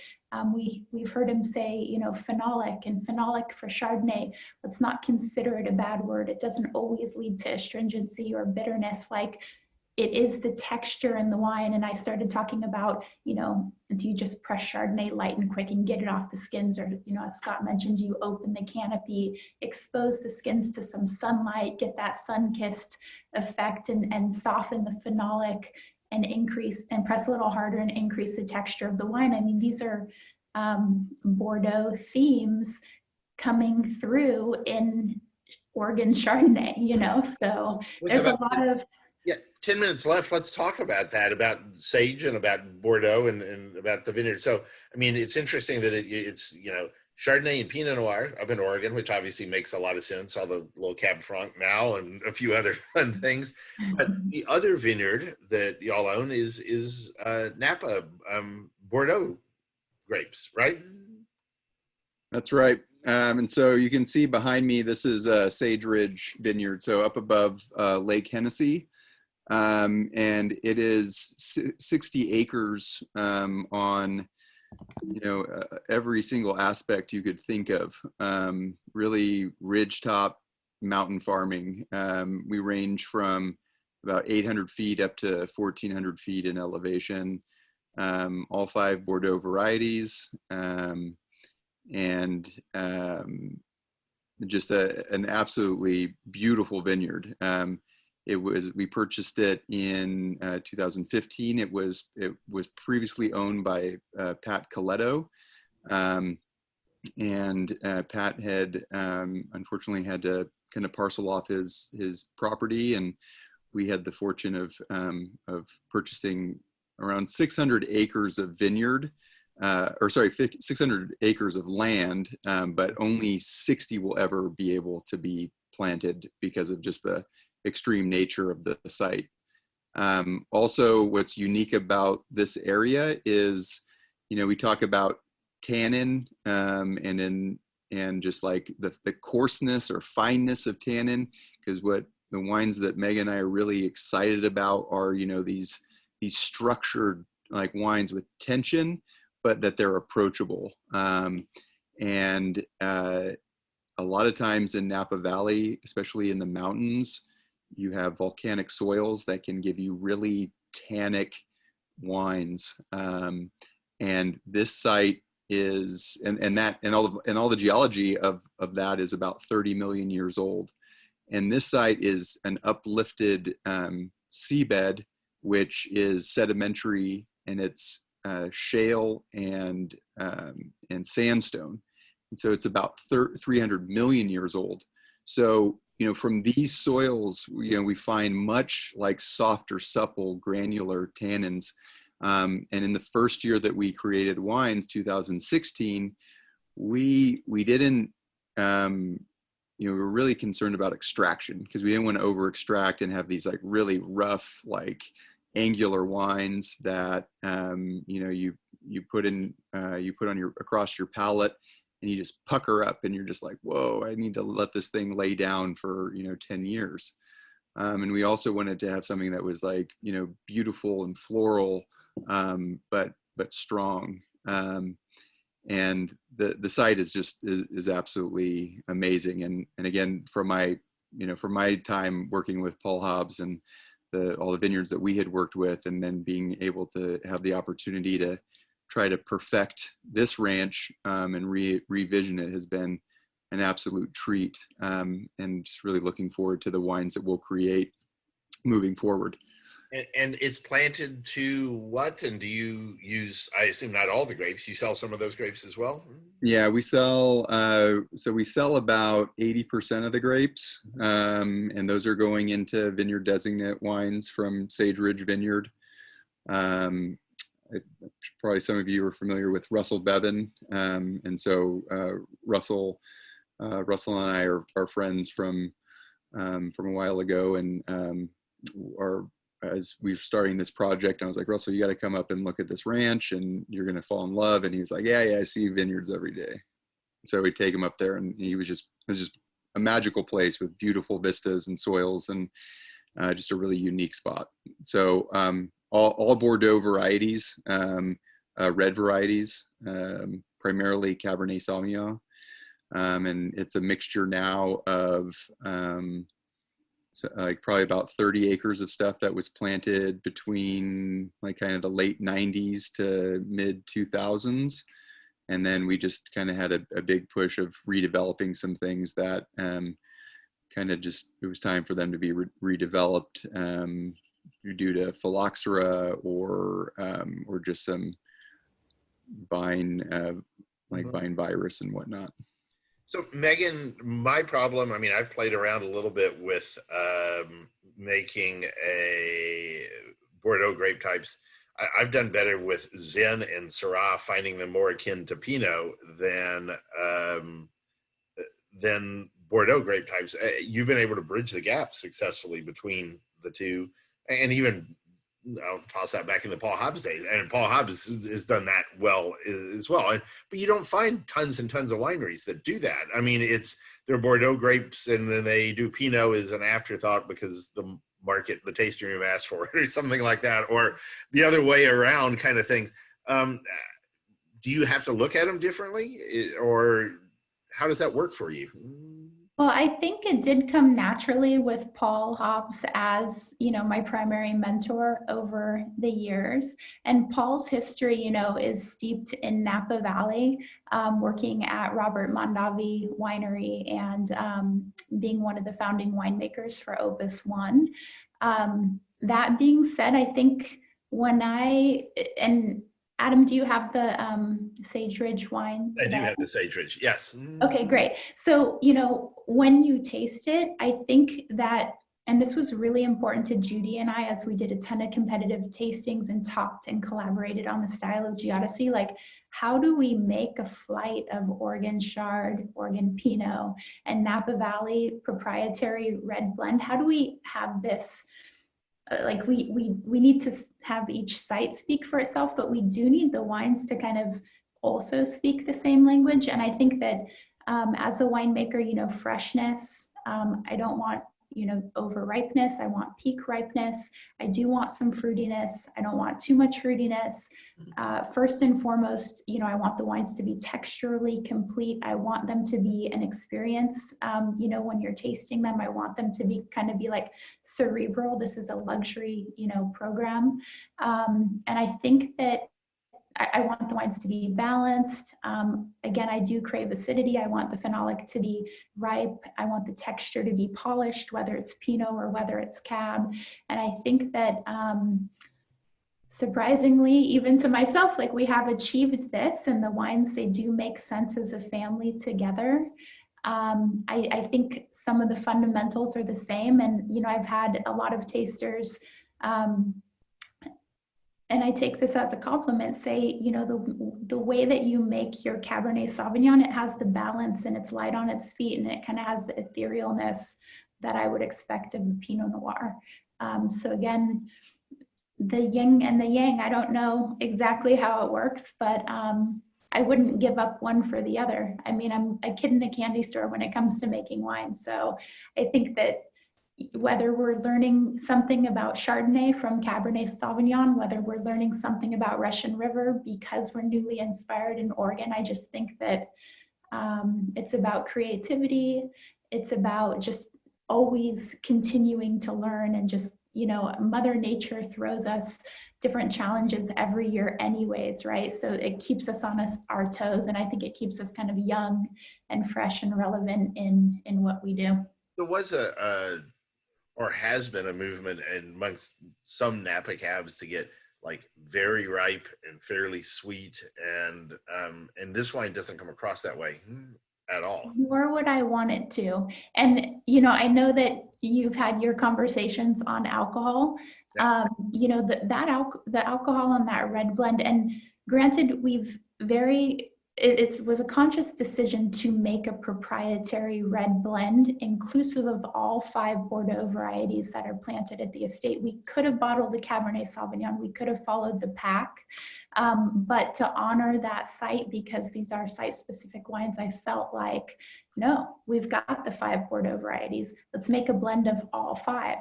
we've heard him say, you know, phenolic, and phenolic for Chardonnay, let's not consider it a bad word. It doesn't always lead to astringency or bitterness. Like, it is the texture in the wine. And I started talking about, you know, do you just press Chardonnay light and quick and get it off the skins? Or, you know, as Scott mentioned, you open the canopy, expose the skins to some sunlight, get that sun-kissed effect, and soften the phenolic and increase and press a little harder and increase the texture of the wine. I mean, these are Bordeaux themes coming through in Oregon Chardonnay, you know, so there's a lot of... Yeah, 10 minutes left. Let's talk about that, about sage and about Bordeaux and about the vineyard. So, I mean, it's interesting that it's, you know, Chardonnay and Pinot Noir up in Oregon, which obviously makes a lot of sense, all the little Cab Franc now and a few other fun things. But the other vineyard that y'all own is Napa, Bordeaux grapes, right? That's right. And so you can see behind me, this is Sage Ridge Vineyard. So up above Lake Hennessy. And it is 60 acres on, you know, every single aspect you could think of. Really ridgetop mountain farming. We range from about 800 feet up to 1,400 feet in elevation. All 5 Bordeaux varieties, and just an absolutely beautiful vineyard. We purchased it in 2015. It was previously owned by Pat Coletto, and Pat had unfortunately had to kind of parcel off his property, and we had the fortune of purchasing around 600 acres of vineyard, 600 acres of land, but only 60 will ever be able to be planted because of just the extreme nature of the site. Also, what's unique about this area is, we talk about tannin, and just like the coarseness or fineness of tannin, because what the wines that Megan and I are really excited about are, these structured like wines with tension, but that they're approachable. And a lot of times in Napa Valley, especially in the mountains, you have volcanic soils that can give you really tannic wines. And this site is, and all the geology of that is about 30 million years old. And this site is an uplifted seabed, which is sedimentary, and it's shale and sandstone. And so it's about 300 million years old. So, from these soils, we find much like softer, supple, granular tannins. And in the first year that we created wines, 2016, we didn't, we were really concerned about extraction, because we didn't want to over extract and have these like really rough, like angular wines that, you put on across your palate, and you just pucker up, and you're just like, whoa, I need to let this thing lay down for, 10 years. And we also wanted to have something that was like, beautiful and floral, but strong. And the site is absolutely amazing. And again, from my time working with Paul Hobbs and all the vineyards that we had worked with, and then being able to have the opportunity to try to perfect this ranch and revision it has been an absolute treat. And just really looking forward to the wines that we'll create moving forward. And it's planted to what? And do you use, I assume not all the grapes, you sell some of those grapes as well? Yeah, we sell, we sell about 80% of the grapes. And those are going into vineyard designate wines from Sage Ridge Vineyard. Probably some of you are familiar with Russell Bevan. And so Russell and I are friends from a while ago, and as we're starting this project, I was like, Russell, you got to come up and look at this ranch, and you're going to fall in love. And he was like, yeah, I see vineyards every day. So we take him up there, and it was just a magical place with beautiful vistas and soils, and just a really unique spot. So all Bordeaux varieties, red varieties, primarily Cabernet Sauvignon. And it's a mixture now of like probably about 30 acres of stuff that was planted between like kind of the late 90s to mid 2000s. And then we just kind of had a big push of redeveloping some things that kind of just, it was time for them to be redeveloped due to phylloxera or just some vine virus and whatnot. So Megan, my problem, I mean, I've played around a little bit with making a Bordeaux grape types. I've done better with Zin and Syrah, finding them more akin to Pinot than Bordeaux grape types. You've been able to bridge the gap successfully between the two, and even I'll toss that back into Paul Hobbs' days, and Paul Hobbs has done that well as well. But you don't find tons and tons of wineries that do that. I mean, they're Bordeaux grapes, and then they do Pinot as an afterthought because the market, the tasting room asked for it, or something like that, or the other way around kind of things. Do you have to look at them differently, or how does that work for you? Well, I think it did come naturally with Paul Hobbs as, my primary mentor over the years. And Paul's history, is steeped in Napa Valley, working at Robert Mondavi Winery and being one of the founding winemakers for Opus One. That being said, I think and Adam, do you have the Sage Ridge wine today? I do have the Sage Ridge, yes. Okay, great. So, when you taste it, I think that, and this was really important to Judy and I as we did a ton of competitive tastings and talked and collaborated on the style of Geodesy, like how do we make a flight of Oregon Chard, Oregon Pinot, and Napa Valley proprietary red blend? How do we have this? Like we need to have each site speak for itself, but we do need the wines to kind of also speak the same language. And I think that as a winemaker, freshness, I don't want, over ripeness. I want peak ripeness. I do want some fruitiness. I don't want too much fruitiness. First and foremost, I want the wines to be texturally complete. I want them to be an experience. When you're tasting them, I want them to be like cerebral. This is a luxury, program. And I think that I want the wines to be balanced. Again, I do crave acidity. I want the phenolic to be ripe. I want the texture to be polished, whether it's Pinot or whether it's Cab. And I think that surprisingly, even to myself, like we have achieved this, and the wines, they do make sense as a family together. I think some of the fundamentals are the same. And, I've had a lot of tasters, and I take this as a compliment, say, the way that you make your Cabernet Sauvignon, it has the balance and it's light on its feet and it kind of has the etherealness that I would expect of a Pinot Noir. So again, the yin and the yang, I don't know exactly how it works, but I wouldn't give up one for the other. I mean, I'm a kid in a candy store when it comes to making wine. So I think that whether we're learning something about Chardonnay from Cabernet Sauvignon, whether we're learning something about Russian River because we're newly inspired in Oregon, I just think that it's about creativity. It's about just always continuing to learn and just, Mother Nature throws us different challenges every year anyways, right? So it keeps us on our toes, and I think it keeps us kind of young and fresh and relevant in what we do. There was or has been a movement amongst some Napa cabs to get like very ripe and fairly sweet, and this wine doesn't come across that way at all. Nor would I want it to. And I know that you've had your conversations on alcohol. Yeah. The alcohol on that red blend, and granted, it was a conscious decision to make a proprietary red blend inclusive of all 5 Bordeaux varieties that are planted at the estate. We could have bottled the Cabernet Sauvignon. We could have followed the pack. But to honor that site, because these are site-specific wines, I felt like, no, we've got the 5 Bordeaux varieties. Let's make a blend of all 5.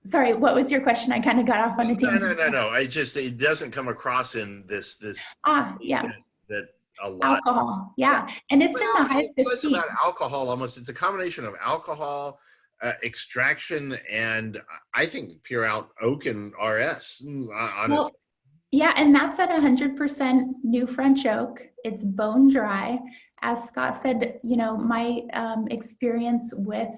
Sorry, what was your question? I kind of got off on a tangent. No. It doesn't come across in this. Yeah. That a lot. Alcohol, yeah. And it's in the high 50s. It's about alcohol almost. It's a combination of alcohol, extraction, and I think pure out oak and RS, honestly. Well, yeah, and that's at 100% new French oak. It's bone dry. As Scott said, my experience with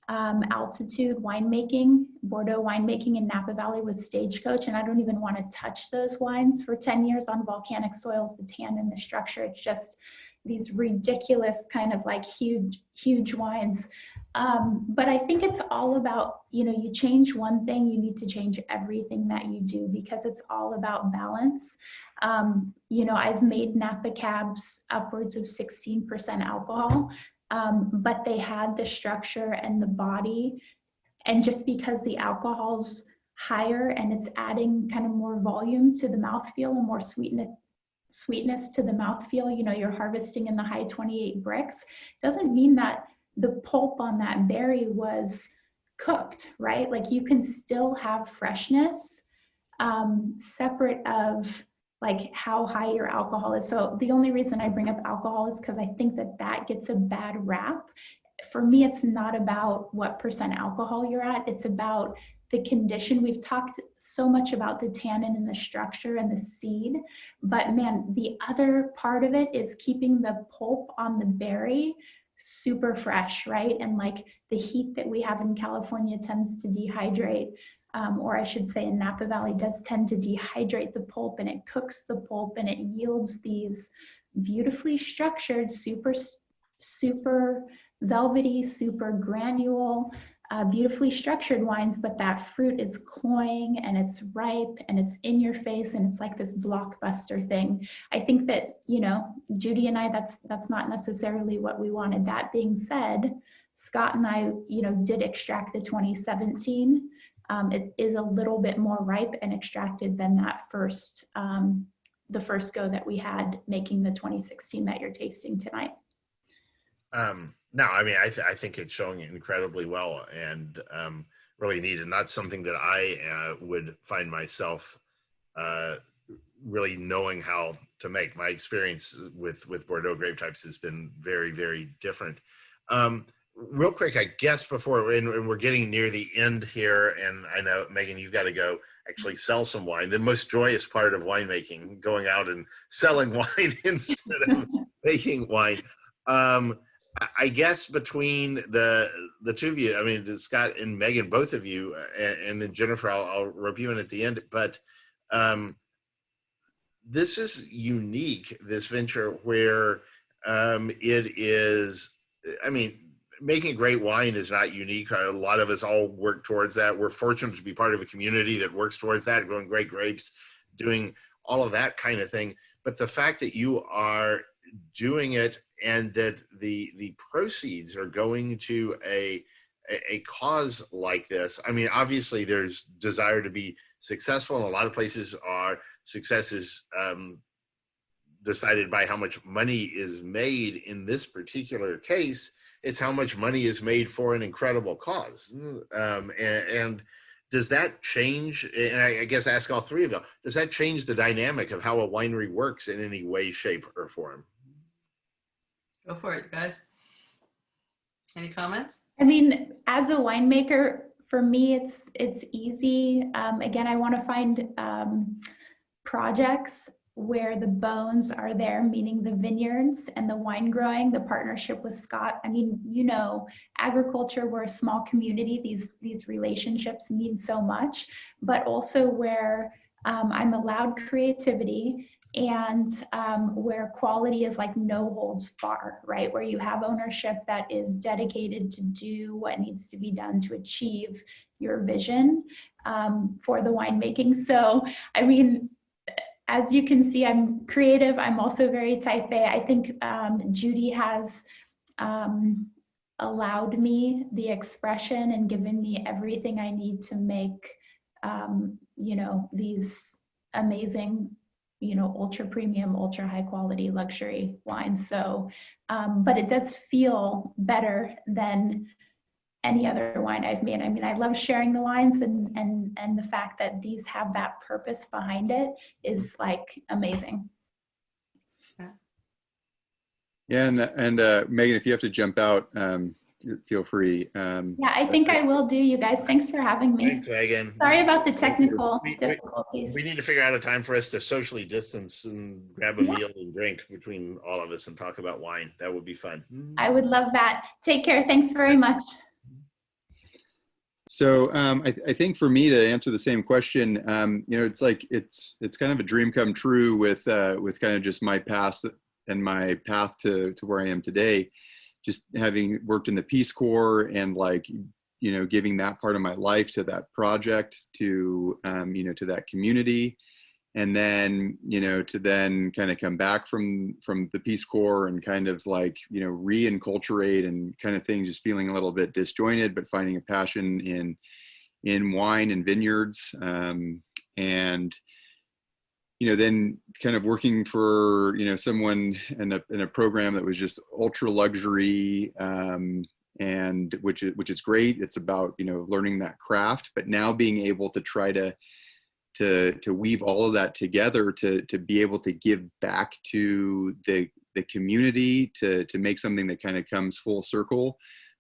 altitude winemaking, Bordeaux winemaking in Napa Valley was Stagecoach, and I don't even want to touch those wines for 10 years on volcanic soils, the tan and the structure. It's just these ridiculous kind of like huge wines. But I think it's all about, you change one thing, you need to change everything that you do, because it's all about balance. I've made Napa cabs upwards of 16% alcohol. But they had the structure and the body, and just because the alcohol's higher and it's adding kind of more volume to the mouthfeel and more sweetness to the mouthfeel, you're harvesting in the high 28 bricks, doesn't mean that the pulp on that berry was cooked, right? Like you can still have freshness separate of like how high your alcohol is. So the only reason I bring up alcohol is because I think that that gets a bad rap. For me, it's not about what percent alcohol you're at. It's about the condition. We've talked so much about the tannin and the structure and the seed, but man, the other part of it is keeping the pulp on the berry super fresh, right? And like the heat that we have in California tends to dehydrate, or I should say in Napa Valley does tend to dehydrate the pulp, and it cooks the pulp and it yields these beautifully structured, super velvety, super granule, beautifully structured wines, but that fruit is cloying and it's ripe and it's in your face and it's like this blockbuster thing. I think that, you know, Judy and I, that's not necessarily what we wanted. That being said, Scott and I, you know, did extract the 2017. It is a little bit more ripe and extracted than that first, the first go that we had making the 2016 that you're tasting tonight. No, I mean, I think it's showing incredibly well and really neat, and not something that I would find myself really knowing how to make. My experience with Bordeaux grape types has been very, very different. Real quick, I guess before, and we're getting near the end here, and I know, Megan, you've got to go actually sell some wine. The most joyous part of winemaking, going out and selling wine instead of making wine. I guess between the two of you, I mean, Scott and Megan, both of you, and then Jennifer, I'll rope you in at the end, but this is unique, this venture where it is, I mean, making great wine is not unique. A lot of us all work towards that. We're fortunate to be part of a community that works towards that, growing great grapes, doing all of that kind of thing. But the fact that you are doing it and that the proceeds are going to a cause like this. I mean, obviously there's desire to be successful, and a lot of places are successes decided by how much money is made. In this particular case, it's how much money is made for an incredible cause. And does that change, and I guess ask all three of you, does that change the dynamic of how a winery works in any way, shape, or form? Go for it, guys. Any comments? I mean, as a winemaker, for me, it's easy. Again, I want to find projects where the bones are there, meaning the vineyards and the wine growing, the partnership with Scott. I mean, you know, agriculture, we're a small community. These relationships mean so much, but also where I'm allowed creativity, and where quality is like no holds bar, right? Where you have ownership that is dedicated to do what needs to be done to achieve your vision for the winemaking. So, I mean, as you can see, I'm creative. I'm also very type A. I think Judy has allowed me the expression and given me everything I need to make, you know, these amazing, you know, ultra premium, ultra high quality luxury wines. So, but it does feel better than any other wine I've made. I mean, I love sharing the wines, and the fact that these have that purpose behind it is like amazing. Yeah, and Megan, if you have to jump out, feel free. Yeah, I think I will do, you guys. Thanks for having me. Thanks, Megan. Sorry about the technical difficulties. We need to figure out a time for us to socially distance and grab a meal and drink between all of us and talk about wine. That would be fun. I would love that. Take care. Thanks very much. So I think for me to answer the same question, you know, it's like it's kind of a dream come true with kind of just my past and my path to where I am today. Just having worked in the Peace Corps and like, you know, giving that part of my life to that project, to, you know, to that community. And then, you know, to then kind of come back from the Peace Corps and kind of like, you know, reinculturate and kind of things, just feeling a little bit disjointed, but finding a passion in wine and vineyards. And, you know, then kind of working for, you know, someone in a program that was just ultra luxury, and which is great. It's about, you know, learning that craft, but now being able to try to to weave all of that together to be able to give back to the community, to make something that kind of comes full circle,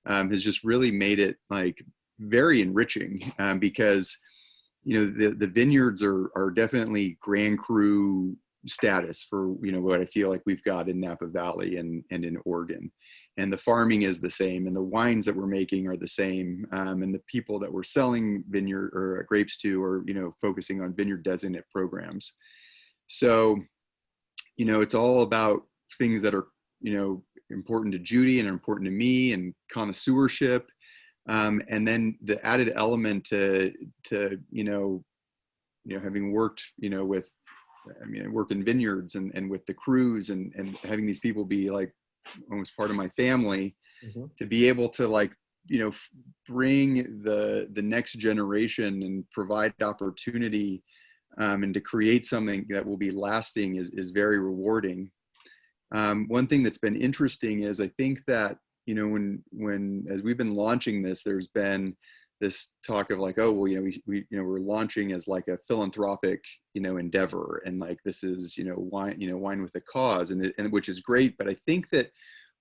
has just really made it like very enriching, because the vineyards are definitely Grand Cru status for what I feel like we've got in Napa Valley and in Oregon, and the farming is the same, and the wines that we're making are the same, and the people that we're selling vineyard or grapes to are focusing on vineyard designate programs. So it's all about things that are important to Judy and important to me, and connoisseurship, and then the added element to having worked with, I work in vineyards and with the crews and having these people be like almost part of my family, to be able to bring the next generation and provide opportunity, and to create something that will be lasting is very rewarding. One thing that's been interesting is I think that when as we've been launching this, there's been this talk of like, oh well, we're launching as like a philanthropic endeavor, and like this is wine with a cause, and which is great. But I think that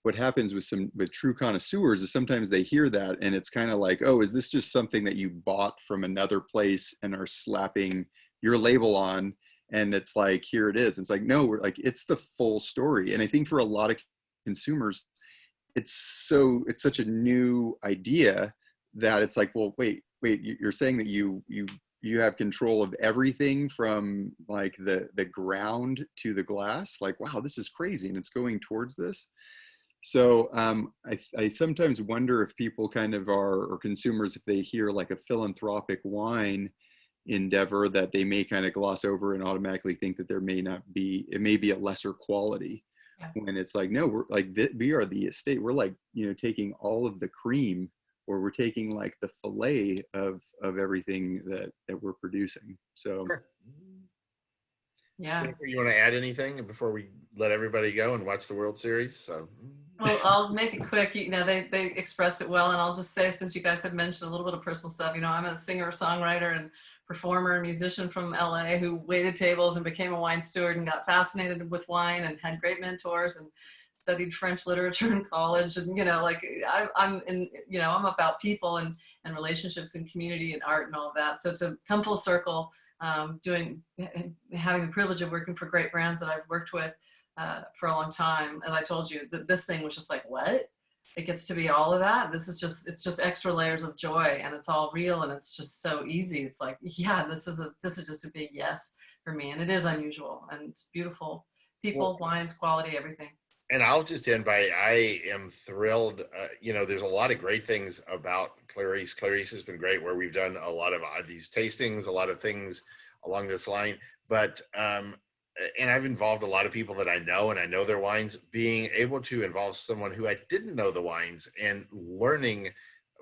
what happens with true connoisseurs is sometimes they hear that and it's kind of like, oh, is this just something that you bought from another place and are slapping your label on, and it's like, here it is. It's like, no, we're like, it's the full story. And I think for a lot of consumers, it's such a new idea that it's like, well, wait, you're saying that you have control of everything from like the ground to the glass. Like, wow, this is crazy, and it's going towards this. So I sometimes wonder if people kind of are, or consumers, if they hear like a philanthropic wine endeavor, that they may kind of gloss over and automatically think that it may be a lesser quality. Yeah. When it's like, no, we're like, we are the estate. We're like, taking all of the cream, or we're taking like the fillet of everything that we're producing. So. Sure. Yeah. Jennifer, you want to add anything before we let everybody go and watch the World Series? So. Well, I'll make it quick. They expressed it well, and I'll just say, since you guys have mentioned a little bit of personal stuff, I'm a singer, songwriter, and performer and musician from LA who waited tables and became a wine steward and got fascinated with wine and had great mentors and studied French literature in college. And I'm about people and relationships and community and art and all of that. So to come full circle, having the privilege of working for great brands that I've worked with for a long time, as I told you, this thing was just like, what? It gets to be all of that. It's just extra layers of joy, and it's all real, and it's just so easy. It's like, yeah, this is just a big yes for me, and it is unusual, and it's beautiful. People, wines, quality, everything. And I'll just end by, I am thrilled. There's a lot of great things about Clarice. Clarice has been great, where we've done a lot of these tastings, a lot of things along this line. But and I've involved a lot of people that I know, and I know their wines. Being able to involve someone who I didn't know the wines, and learning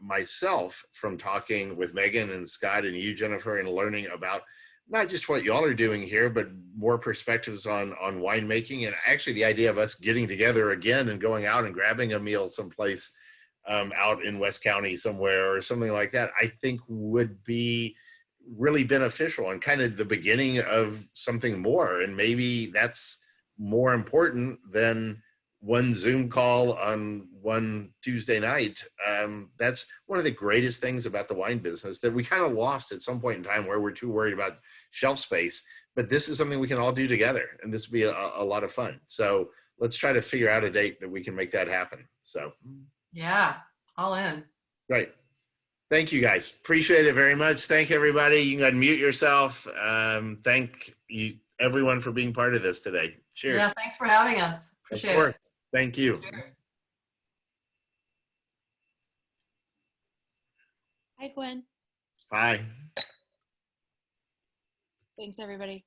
myself from talking with Megan and Scott and you, Jennifer, and learning about not just what y'all are doing here, but more perspectives on winemaking, and actually the idea of us getting together again and going out and grabbing a meal someplace out in West County somewhere or something like that, I think would be really beneficial and kind of the beginning of something more. And maybe that's more important than one Zoom call on one Tuesday night. That's one of the greatest things about the wine business that we kind of lost at some point in time, where we're too worried about shelf space. But this is something we can all do together, and this would be a lot of fun. So let's try to figure out a date that we can make that happen. So yeah, all in. Great. Thank you, guys. Appreciate it very much. Thank everybody. You can unmute yourself. Thank you, everyone, for being part of this today. Cheers. Yeah, thanks for having us. Appreciate of course. it. Thank you. Cheers. Hi, Gwen. Bye. Thanks, everybody.